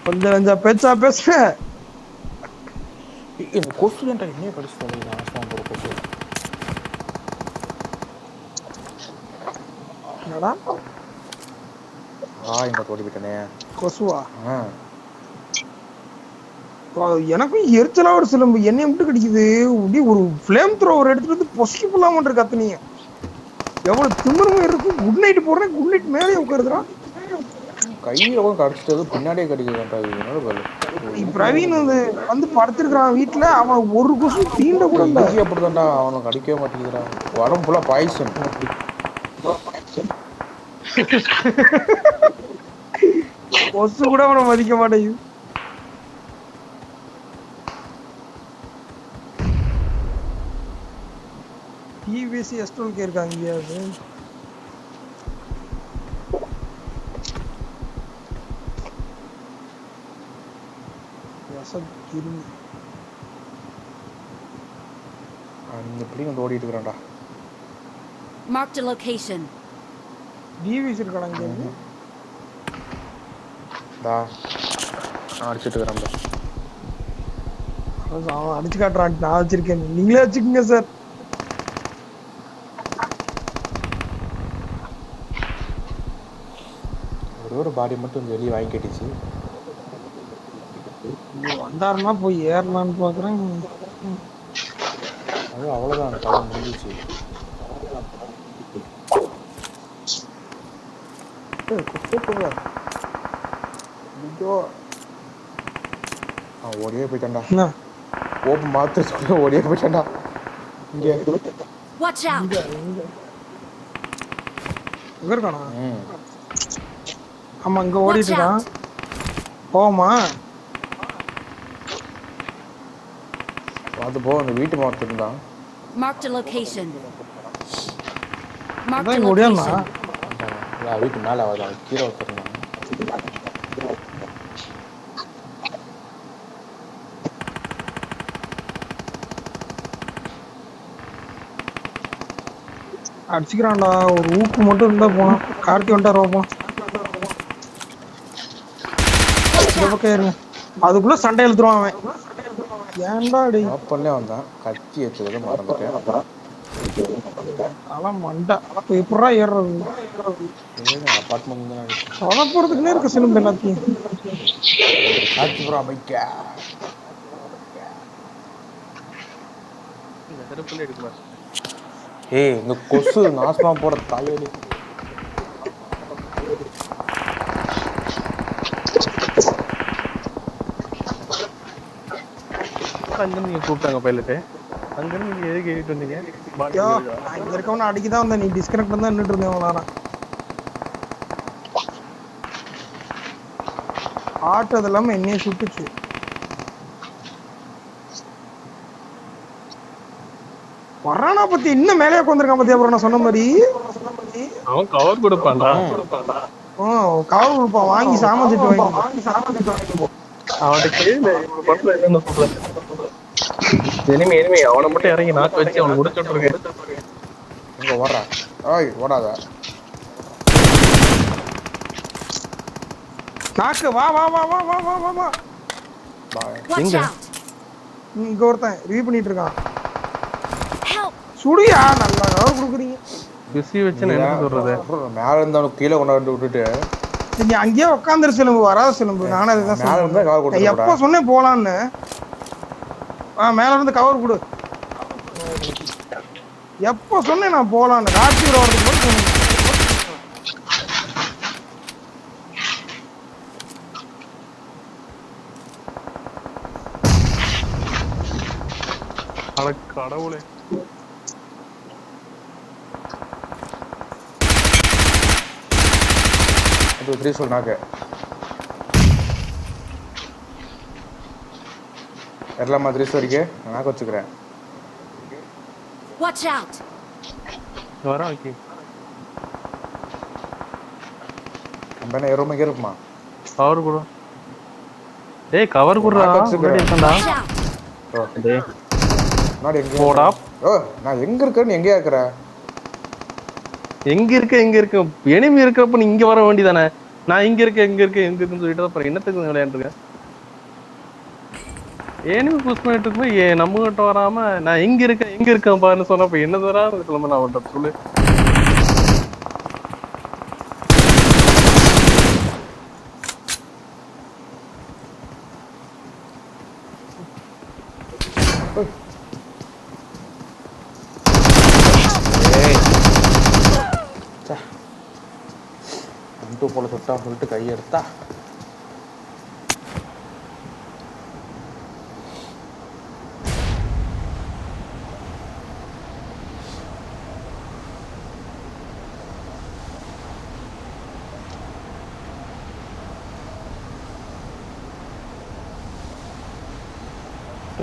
கொஞ்சம் நஞ்சா பேச்சா பேச கொசு தான்டா என்னையே படிச்சு தொலைங்க. நாசமாக போகிற கொசு. என்னடா இந்த ஓடி போயிட்டனே. கொசுவா? ஆ எனக்கும் எரிச்சலா ஒரு சிலம்பு என்னைய மட்டும் கடிக்குது. அப்படியே ஒரு ஃப்ளேம் த்ரோவர் எடுத்துட்டு வந்து பொசிக்கு போடலாம இருக்கு அத்தனைய. எவ்வளவு திமிருமே இருக்கும். குட் நைட் போடுறேன், குட் நைட் மேலே உட்காருதுறான். கையில கூட கடிச்சிட்டது பின்னாடியே கடிக்குதுன்றாங்க. பிரவீன் வந்து படுத்திருக்கிறான் வீட்டுல. அவன் ஒரு கொசு தீண்ட கூட இல்ல. அப்படிதான்டா அவனுக்கு கடிக்கவே மாட்டேங்கிறான். உடம்பு ஃபுல்லா பாய்சன். கொசு கூட அவனை மதிக்க மாட்டேங்குது. டிவிஎஸ்சி எஸ்டோல்கே இருக்காங்க இங்கேயாவது. அந்த பிள்ளைங்க வந்து ஓடிட்டு இருக்கிறான்டா. Marked a location. டிவிஎஸ் இருக்கானா இங்க? அடிச்சுட்டு இருக்கிறான். அவன் அடிச்சு காட்டுறான். நான் வச்சிருக்கேன், நீங்களே வச்சுக்கோங்க சார். ஒரு பாடி மட்டும் வெளியே வாங்கி கட்டிச்சு. வந்தாருன்னா போய் ஏறலான்னு பாக்குறேன். அது அவ்வளவுதான், காலம் முடிஞ்சிச்சு. ஓடியே போயிட்டான்டா. ஓப்பு மாத்திர சொல்ல ஓடியே போயிட்டான்டா. இங்க Watch out. இங்க இருக்கானா? ஆமா இங்க ஓடிட்டு இருக்கான். போமா அது போ. அந்த வீட்டு மாத்திரம் இருந்தான். Marked a location. அதான் Marked a இங்க ஓடியானா? location. வீட்டு மேல அவதான் கீழே வச்சிருந்தான். அடிச்சுக்கிறான்டா. ஒரு ஊக்கு மட்டும் இருந்தா போனா. கார்த்தி வந்துட்டா ரோப்போம். இந்த பக்கம் ஏறுங்க. அதுக்குள்ள சண்டை எழுத்துருவான் அவன். ஏன்டா அடி பண்ணே வந்தான். கத்தி ஏற்றுறது மறந்துட்டேன். அதெல்லாம் மண்டா. அப்ப எப்படா ஏறுறது? அப்பார்ட்மெண்ட் தான் தொலை போறதுக்குன்னே இருக்க சிலம்பு எல்லாத்தையும். ஏய் இந்த கொசு நாசமா போற தலைவலி. அங்கிருந்து நீங்க கூப்பிட்டாங்க பைலட்டு. அங்கிருந்து நீங்க எதுக்கு ஏறிட்டு வந்தீங்க? இங்க இருக்கவன அடிக்கதான் வந்தேன். நீ டிஸ்கனெக்ட் தான் நின்றுட்டு இருந்தேன் அவ்வளோ நேரம். ஆட்டு அது இல்லாம என்னையே சுட்டுச்சு. வரானா பத்தி இன்னும் மேலே உட்காந்துருக்கான் பத்தி. அப்புறம் நான் சொன்ன மாதிரி அவன் கவர் கொடுப்பான்டா. கவர் கொடுப்பான். வாங்கி சாமத்திட்டு வாங்கி அவன்கிட்ட கேளு. இவங்க படத்துல என்னென்ன சொல்றேன். இனிமே அவனை மட்டும் இறங்கி நாக்கு வச்சு அவனை முடிச்சு விட்டுருக்கேன். இங்க ஓடுறா. ஓய் ஓடாத. நாக்கு வா வா வா வா வா வா வா வா. Watch out. இங்க ஒருத்தன் ரிவ்யூ பண்ணிட்டு இருக்கான். சுடியா நல்லா கவர் கொடுக்குறீங்க. பிஸி வச்சு நான் என்ன சொல்றது. மேல இருந்தாலும் கீழே கொண்டாந்து விட்டுட்டு நீ அங்கேயே உட்காந்துரு சிலம்பு. வராத சிலம்பு. நானும் அதுதான் சொல்றேன். எப்போ சொன்னேன் போலான்னு. மேல இருந்து கவர் கொடு. எப்போ சொன்னேன் நான் போலான்னு. ராத்திரி வரதுக்கு மட்டும் சொன்னேன். கடவுளே. அது 3 சொன்னாங்க. எல்லாம் மாதிரி வரைக்கும் நான் வச்சுக்கிறேன். Watch out. வரா ஓகே. நம்ம ஏரோமே கேருமா. கவர் குடு. டேய் கவர் குடுறா. முன்னாடி இருக்கடா. ஓ டேய். நான் எங்க போடா. ஓ நான் எங்க இருக்கேன்னு எங்கயா இருக்கற? எங்க இருக்க எனிமி இருக்கிறப்ப நீ இங்க வர வேண்டியதானே? நான் இங்க இருக்குன்னு சொல்லிட்டு அப்புறம் என்னத்துக்கு விளையாண்டுருக்கேன்? எனிமி புஷ் பண்ணிட்டு இருக்கும்போது நம்ம கிட்ட வராம நான் எங்க இருக்கேன் பாருன்னு சொன்னப்ப என்ன தரா கிளம்ப நான் அவன்கிட்ட சொல்லு. போல தொட்டா சொல்லிட்டு கையெடுத்தா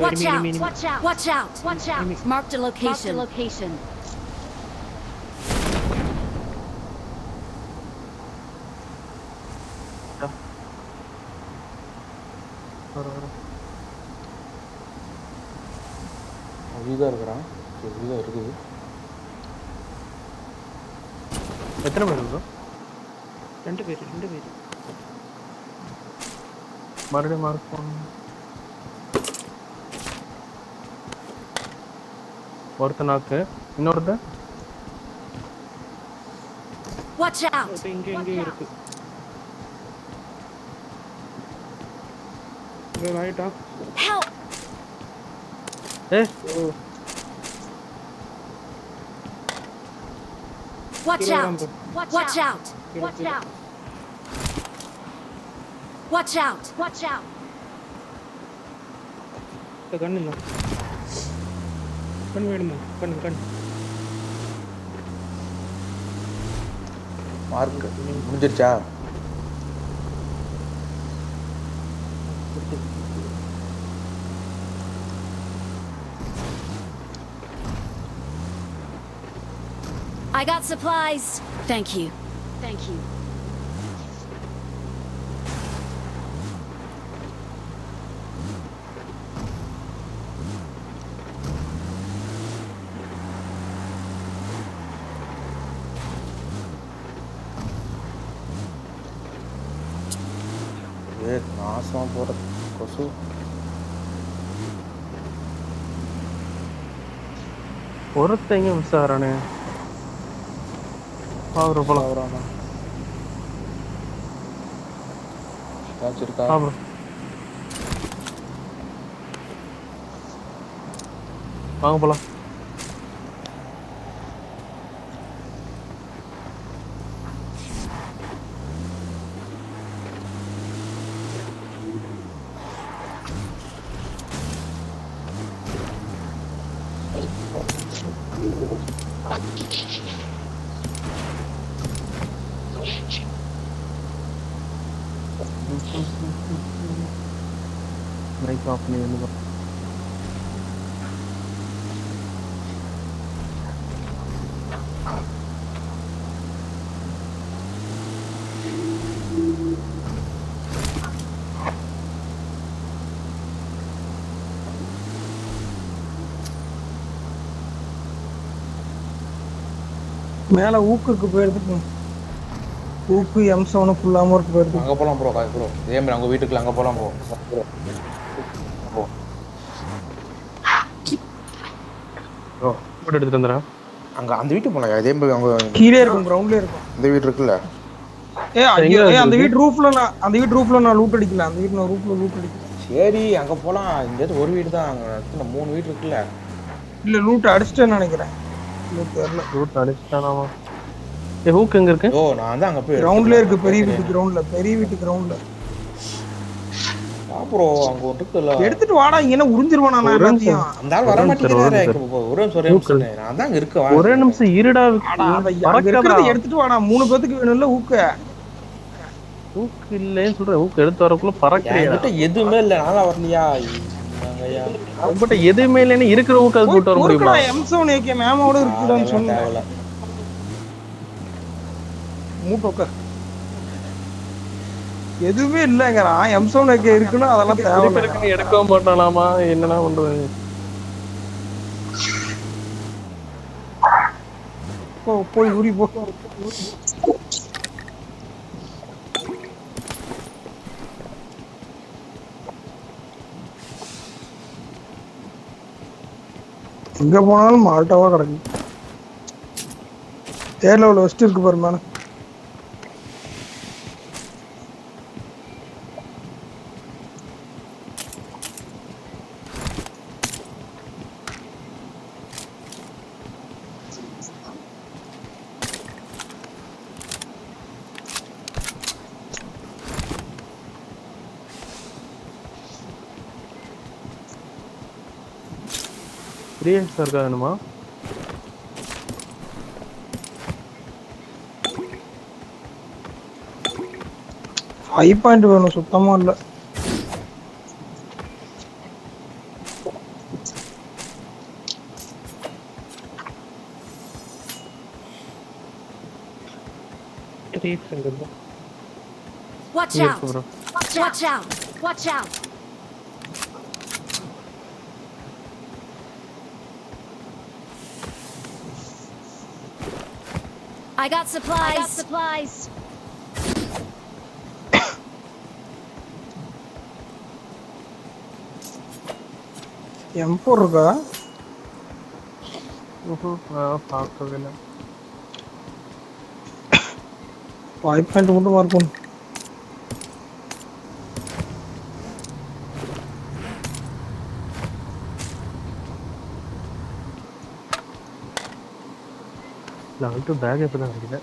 Watch out! Watch out! Watch out! Watch out! Marked a location. Marked a location. வீதா இருக்கிறான். வீதா இருக்குது. எத்தனை பேர் இருக்கோம்? 2 பேர் மறுபடியும் மார்க் பண்ணணும். ஒருத்தனாக்கு இன்னொருத்தன் Watch out! இங்க இருக்கு. இங்க ரைட்டா. Help! Watch out! Watch out! Watch out! Watch out! Watch out! கண்ணு வேணுமா? கண்ணு மார்க் முடிஞ்சிருச்சா? I got supplies. Thank you. Thank you. நாசமா போற கொசு. ஒருத்தங்க மிஸ் ஆகிறானே. அவரு போல அவரானா ஏதாச்சும் இருக்கா? வாங்க போலாம். மைக் ஆஃப் பண்ணி வந்து மேல ஊக்குக்கு போயிடுது. ஊக்கு M7 ஃபுல்லாம இருக்கு போயிடுது. அங்க போலாம் ப்ரோ. இதே மாதிரி அவங்க வீட்டுக்குள்ள அங்க போலாம் ப்ரோ. போட்டு எடுத்துட்டு வந்துடுறேன். அங்க அந்த வீட்டுக்கு போலாம். இதே மாதிரி அவங்க கீழே இருக்கும், கிரவுண்ட்ல இருக்கும். இந்த வீடு இருக்குல்ல. அந்த வீட்டு ரூஃப்ல நான் லூட் அடிக்கல. அந்த வீட்டு நான் ரூஃப்ல லூட் அடிக்கல. சரி அங்க போலாம். இந்த ஒரு வீடு தான். அங்க 3 வீடு இருக்குல்ல. இல்ல லூட் அடிச்சிட்டேன்னு நினைக்கிறேன். லூட் தெரியல. ரூட் அடிச்சிட்டானாமா? ஹூக் எங்க இருக்கு? ஓ நான் தான் அங்க போய் கிரவுண்ட்ல இருக்கு. பெரிய வீட்டு கிரவுண்ட்ல. ப்ரோ அங்க இருக்குல்ல. எடுத்துட்டு வாடா. இங்க என்ன உறிஞ்சிருவானா நான் எல்லாத்தையும். அந்த ஆள் வர மாட்டேங்கிறாரே. ஒரு நிமிஷம் நான் தான் அங்க இருக்கேன். ஒரே நிமிஷம் இருடா. எடுத்துட்டு வாடா. 3 பேத்துக்கு வேணும்ல ஊக்க. ஊக்கு இல்லன்னு சொல்றேன். ஊக்கு எடுத்து வரக்குள்ள பறக்கிறேன். என்கிட்ட எதுவுமே இல்ல. நானா வரலையா? உங்ககிட்ட எதுவுமே இல்லைன்னு இருக்கிற ஊக்கு அது கூட்டு வர முடியுமா? M7 AK மேமோட இருக்குதான்னு சொன்னேன். மூட்டோக்க எதுவுமே இல்லங்கறான். M7 AK இருக்குன்னா அதெல்லாம் தேவை இருக்குன்னு எடுக்க மாட்டானாமா? என்னடா பண்றது? போய் உரி போ. எங்க போனாலும் மால்ட்டாவா கிடக்கு. தேர்ல உள்ள வெஸ்ட் இருக்கு பாரு மேல. இருக்கா வேணுமா? 5 பாயிண்ட் வேணும், சுத்தமா இல்ல. Watch out! bro. Watch out! Watch out! I got supplies. I got supplies. M4 இருக்கா? பார்க்கவே இல்லை. 5 பாயிண்ட் மட்டும் மார்க் பண்ணு. லெவல் 2 பேக் எப்போ தான் கிடைக்கல.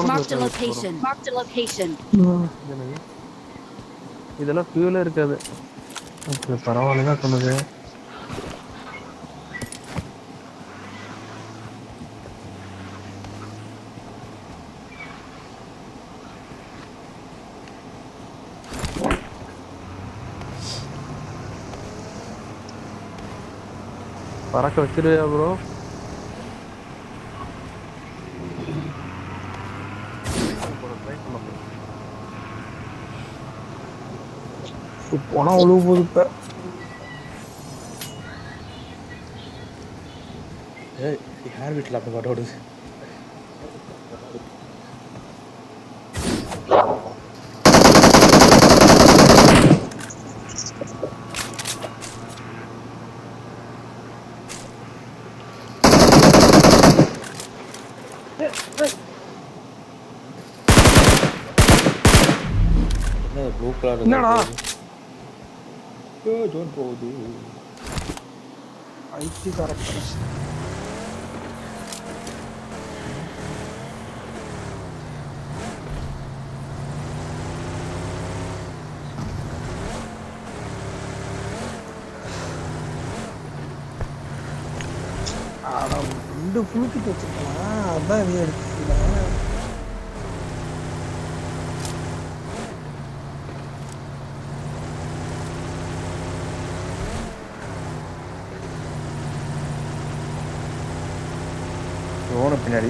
Marked a location. Marked a location. இதெல்லாம் ஃபியூலே இருக்காது. பரவாயில்ல தான் சொன்னது. பறக்க வச்சிருவியா ப்ரோ? போனா உழுவு போகுது இப்ப. யார் வீட்டில் அப்படி பாட்டு ஓடுது? ப்ளூ கலர் என்னடா ஜோன் போகுது. ID correct. ரெண்டு புழுக்கிட்டு வச்சிருக்கேன், அதான் இதையும் எடுத்துக்கல. பின்னாடி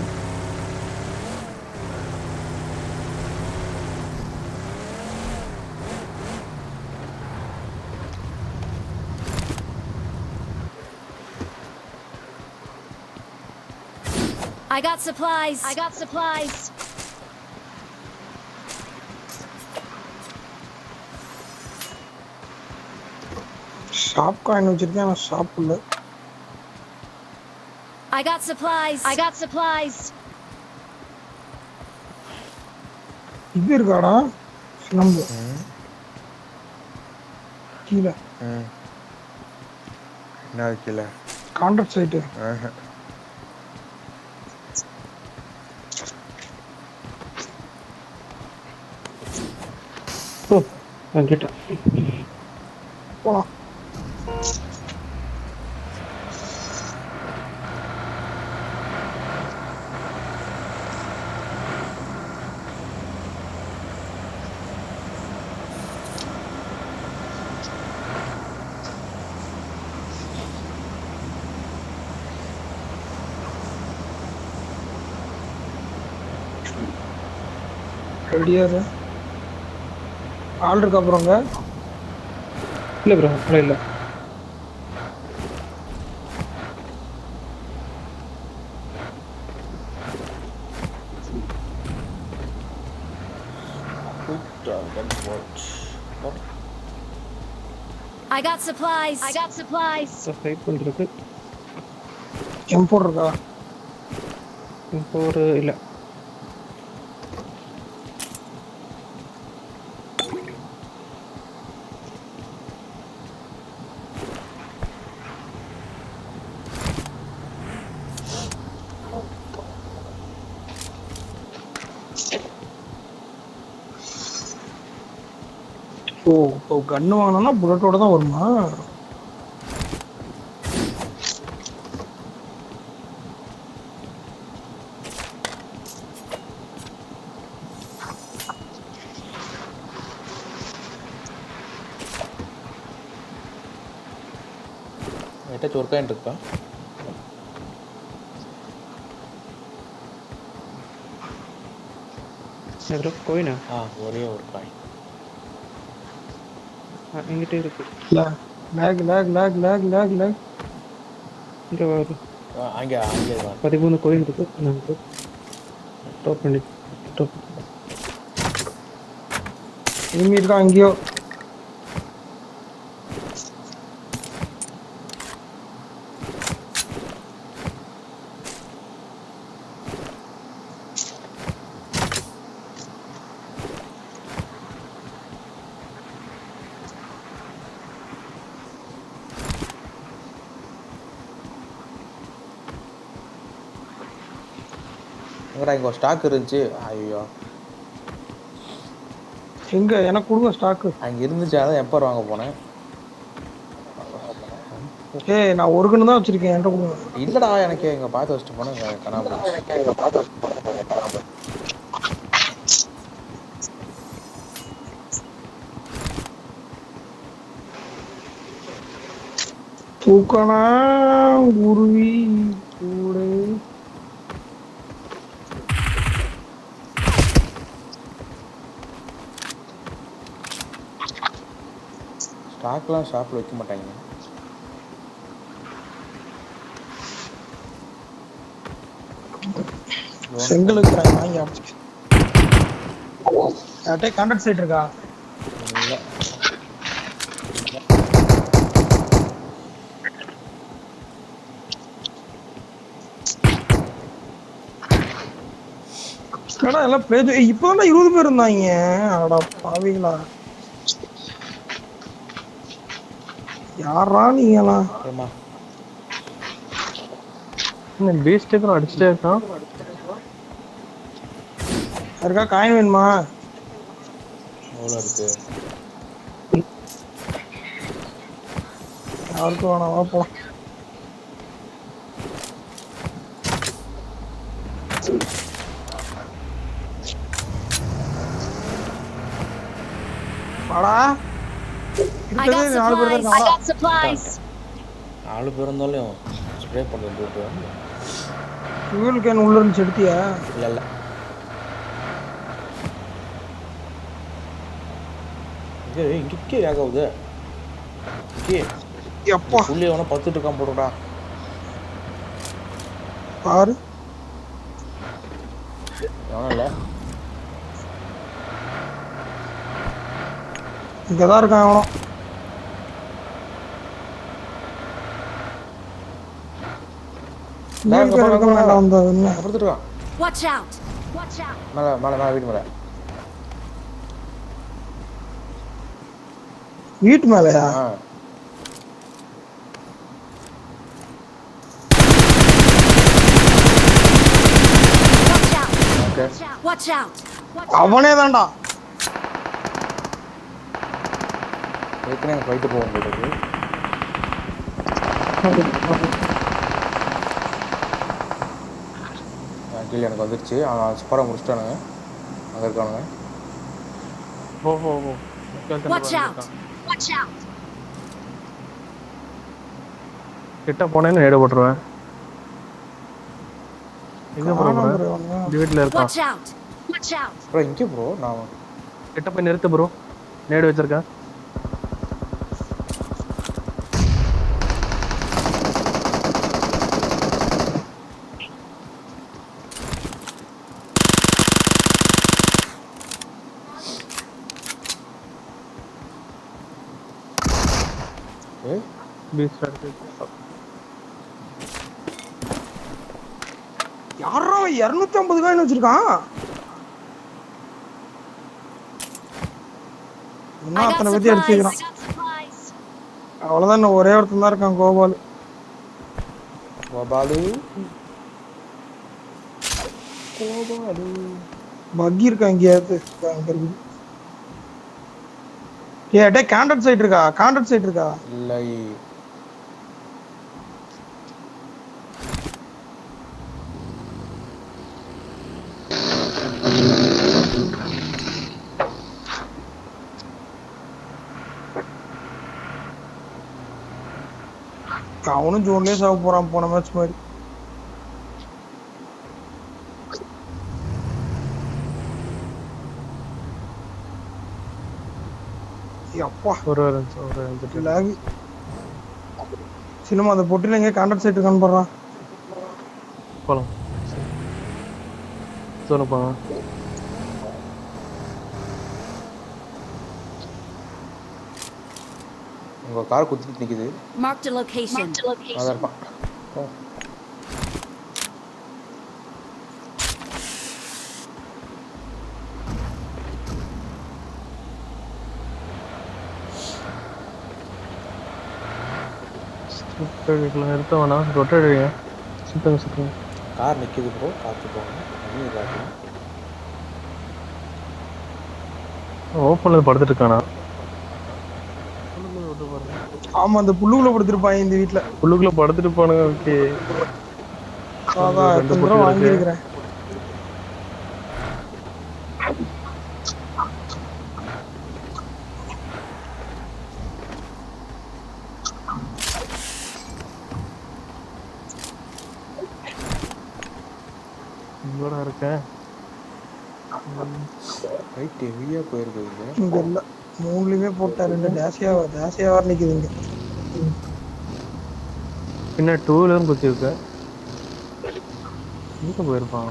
I got supplies. I got supplies. Shop coin வச்சிருக்கேன், ஆனா ஷாப் இல்ல. I got supplies. I got supplies. இது இருக்காடா சிலம்பு கீழே. என்ன கீழே? Contract site. கிட்ட போலாம். ரெடியா இரு. ஆள் இருக்கா அப்புறங்க? இல்ல ப்ரோ அவ்வளோ இல்லை. I got supplies. I got supplies. Fight பண்ணிருக்கு. M4 இருக்கா? இப்போ ஒரு இல்லை. ஓ இப்போ கன்னு வாங்கினோம்னா புல்லட்டோட தான் வருமா? ஏதாச்சும் ஒரு காயின் இருக்கா? ப்ரோ கோயினா ஒரே ஒரு காயின் எங்கிட்ட இருக்கு. லேக் லேக் லேக் லேக் லேக் லேக். இங்கே வரும். அங்கே 13 கோயின் இருக்கு. நமக்கு டாப் பண்ணி டாப். இனிமே இருக்கா அங்கேயோ? இங்கே ஒரு ஸ்டாக் இருந்துச்சு. ஐயோ எங்க எனக்கு கொடுங்க ஸ்டாக்கு. அங்கே இருந்துச்சு, அதான் எப்போ வாங்க போனேன். ஏய் நான் ஒரு கண்ணு தான் வச்சிருக்கேன், என்கிட்ட கொடுங்க. இல்லைடா, எனக்கு இங்கே பார்த்து வச்சுட்டு போனேன் கனாபு. தூக்கணா குருவி கூட. ஸ்டாக்லாம் ஷாப்பில் வைக்க மாட்டாங்க. செங்கலுக்கு வாங்கி அடிச்சு. யார்ட்டே கான்ட்ராக்ட் சைட் இருக்கா? இல்லை. கடை எல்லாம் பிளேஜ். இப்போதான் 20 பேர் இருந்தாங்க. அடா பாவீங்களா, யாரா நீங்களாம்? பீஸ்டுக்கு அடிச்சுட்டே இருக்கான். யாருக்கா காயின் வேணுமா? எவ்வளோ இருக்கு? யாருக்கும் வேணாம், வா போலாம். வாடா. I got supplies. I got supplies. 4 பேர் இருந்தாலும் ஸ்ப்ரே பண்ணுறது போட்டு. ஃபியூல் கேன் உள்ள இருந்து எடுத்தியா? இல்லை இல்லை. இங்கே ஆகாது. இங்கே எப்பா உள்ளே வேணா 10 இருக்கான் போடுறா. பாரு எவனும் இல்லை. இங்கதான் இருக்கான் அவனும். கொடுத்துருக்கான். Watch out. Watch out. மேலே மேலே மேலே வீட்டு மேலே. வீட்டு மேலையா? Watch out. அவனே தான்டா. ஏற்கனவே ஃபைட்டு போக முடியாது. கீழே எனக்கு வந்துருச்சு. அவன் ஸ்போரை முடிச்சிட்டானுங்க. அங்கே இருக்கானுங்க. கிட்ட போனேன்னு ஏடு போட்டுருவேன். எங்க போறேன்? வீட்டுல இருக்கான். Watch out! ப்ரோ இங்கே ப்ரோ நான் கிட்ட போய் நிறுத்து ப்ரோ. நேடு வச்சிருக்கேன். பீச் எடுத்து யாரா 250 காயின் வச்சிருக்கான்? என்ன I அத்தனை got பத்தி அடிச்சுக்கிறான். supplies. அவ்வளவுதான், இன்னும் ஒரே ஒருத்தன் தான் இருக்கான், கோபால். கோபாலு பக்கி இருக்கா எங்கேயாவது? அங்க இருக்குது. டே கான்ட்ராக்ட் சைட் இருக்கா? கான்ட்ராக்ட் சைட் இருக்கா? இல்லை அவனும் ஜோன்லயே சாவ போறான் போன மேட்ச் மாதிரி. அப்பா ஒரு லாகி சினிமா அந்த பொட்டில எங்க கான்ட்ராக்ட் சைட் இருக்கான்னு பாறான். போலாம். சொல்லுப்பா. உங்க கார் குத்திட்டு நிக்குது. Marked a location. அதான் இருப்பான். நிறுத்த வேணாம். ரொட்டேட் அடிங்க. சுத்துங்க. கார் நிக்குது ப்ரோ, பார்த்து போங்க. நீங்க காட்டு. ஓப்பன்ல படுத்துட்டு இருக்கானா? ஆமா, அந்த புல்லுக்குள்ள படுத்திருப்பான் இந்த வீட்ல. புல்லுக்குள்ள படுத்துட்டு போனுங்க. ஓகே, அதான் எத்தனை தடவை வாங்கியிருக்கிறேன். இங்கடா இருக்கேன். ரைட் ஹெவியா போயிருக்குங்க. இங்க இல்ல, மூணுலயுமே போட்டா ரெண்டு டேசியா வர நிக்குதுங்க. பின்ன 2 குத்தி இருக்கு. எங்க போயிருப்பான்?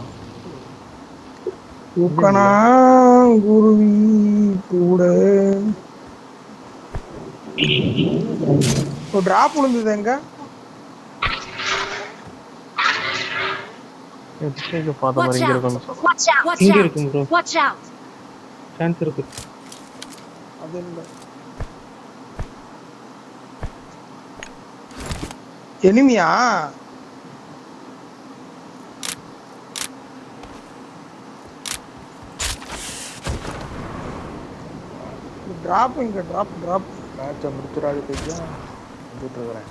உக்கனா குருவி கூட ஒரு டிராப் விழுந்தது எங்க? எதுக்கு பார்த்த மாதிரி இங்க இருக்கணும். Watch out! Watch இங்க out! இருக்கு ப்ரோ. Watch out! சான்ஸ் இருக்கு. அது இல்ல, எனிமியா? டிராப் இங்க டிராப் மேட்சை முடிச்சுடாது போய்யா வந்துட்டு இருக்கிறேன்.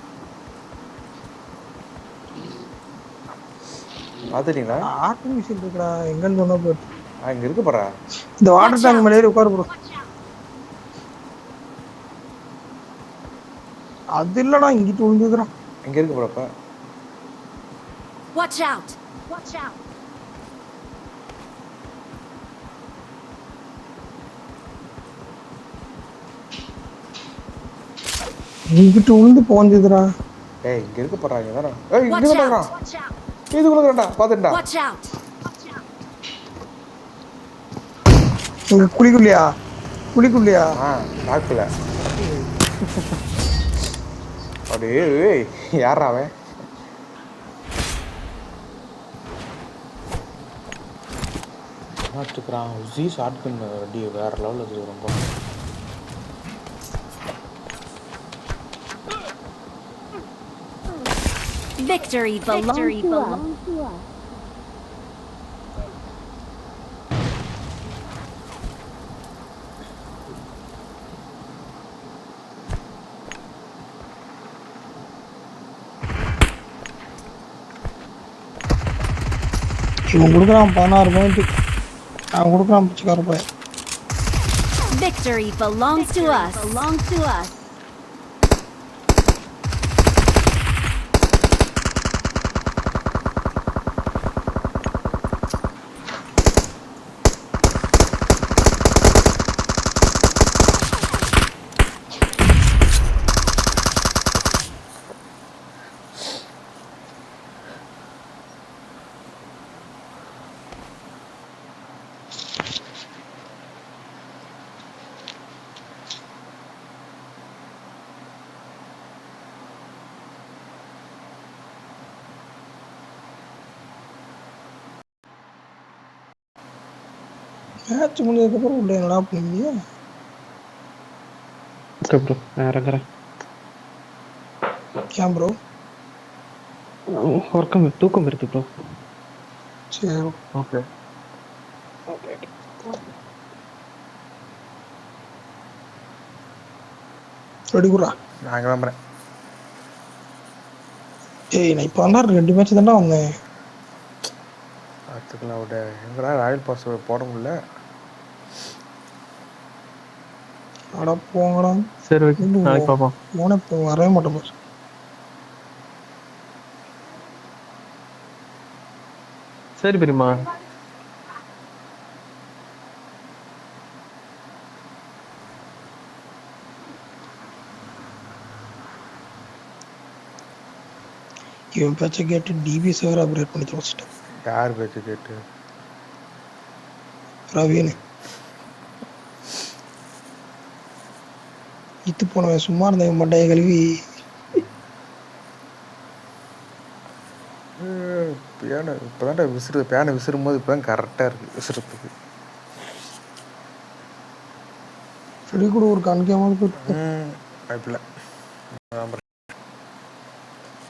பார்த்துட்டீங்களா? ஆர்டிஃபிஷியல் இருக்குடா, எங்கன்னு சொன்னா போயிட்டு. இங்கே இருக்கு போறா. இந்த வாட்டர் டேங்க் மேலே ஏறி உட்காரு ப்ரோ. அது இல்லடா, இங்கிட்டு விழுந்துக்கிறான். இங்கே இருக்கு போறப்ப. Watch out! Watch out! இங்கிட்டு விழுந்து போஞ்சுதுடா. ஏய் இங்கே இருக்கு போறா. இங்கே தானே. ஏய் இங்கே Watch தானே. out! Watch out! இதுக்குள்ள தான்டா பார்த்துட்டா. Watch out! இங்க குளிக்குள்ளியா? பார்க்கல. அப்படியே யாரா அவன்? பார்த்துக்கிறான். ஜி ஷார்ட் கன் ரெடி வேற லெவலில் இருக்குது ரொம்ப. Victory belongs to us. இவன் கொடுக்குறான் 16 பாயிண்ட். அவன் கொடுக்குறான் பிச்சைக்கார பையன். Victory belongs to us. Match முடிஞ்சதுக்கப்புறம் உள்ள என்னடா பண்ணுவீங்க? ஓகே ப்ரோ நான் இறங்குறேன். ஏன் ப்ரோ? தூக்கம் வருது ப்ரோ. சரி ஓகே. ரெடி குடுறா. நான் கிளம்புறேன். ஏய் நான் இப்போ தான் 2 மேட்ச் தானே வந்தேன். பார்த்துக்கலாம் விட. எங்கடா ராயல் பாஸ் போட முடியல. அட போங்கடா. சரி ஓகே நாளைக்கு பார்ப்போம். போனே இப்போ வரவே மாட்டேன் பாரு. சரி பெரியம்மா. இவன் பேச்சை கேட்டு டிபி சர்வர் அப்டேட் பண்ணி வச்சுட்டேன். யார் பேச்சு கேட்டு? ரவீனு இத்து போனவன் சும்மா இருந்தவன் மண்டையை கழுவி பியானோ இப்போ தான் பியானோ விசிறும் போது இப்போ தான் கரெக்டாக இருக்குது விசிறத்துக்கு. செடி கூட ஒரு கண்கேமாவது போயிட்டு வாய்ப்பில்லை.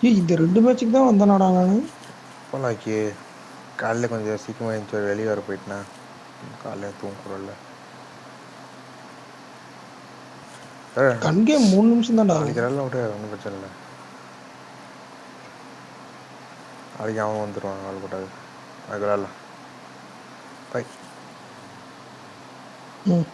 ஏய் இந்த 2 மேட்சுக்கு தான் வந்தேனாடா நான். போலாக்கி காலையில் கொஞ்சம் சீக்கிரமாக எழுந்துச்சு வெளியே வர போயிட்டேனா காலையில் தூங்குறோம்ல. கண்கேம் 3 நிமிஷம் தான்டா. நாளைக்கு விட ஒன்றும் பிரச்சனை இல்லை. நாளைக்கு அவன் வந்துடுவான். நாள் போட்டாது அதுக்கு விளாட்லாம். பை. ம்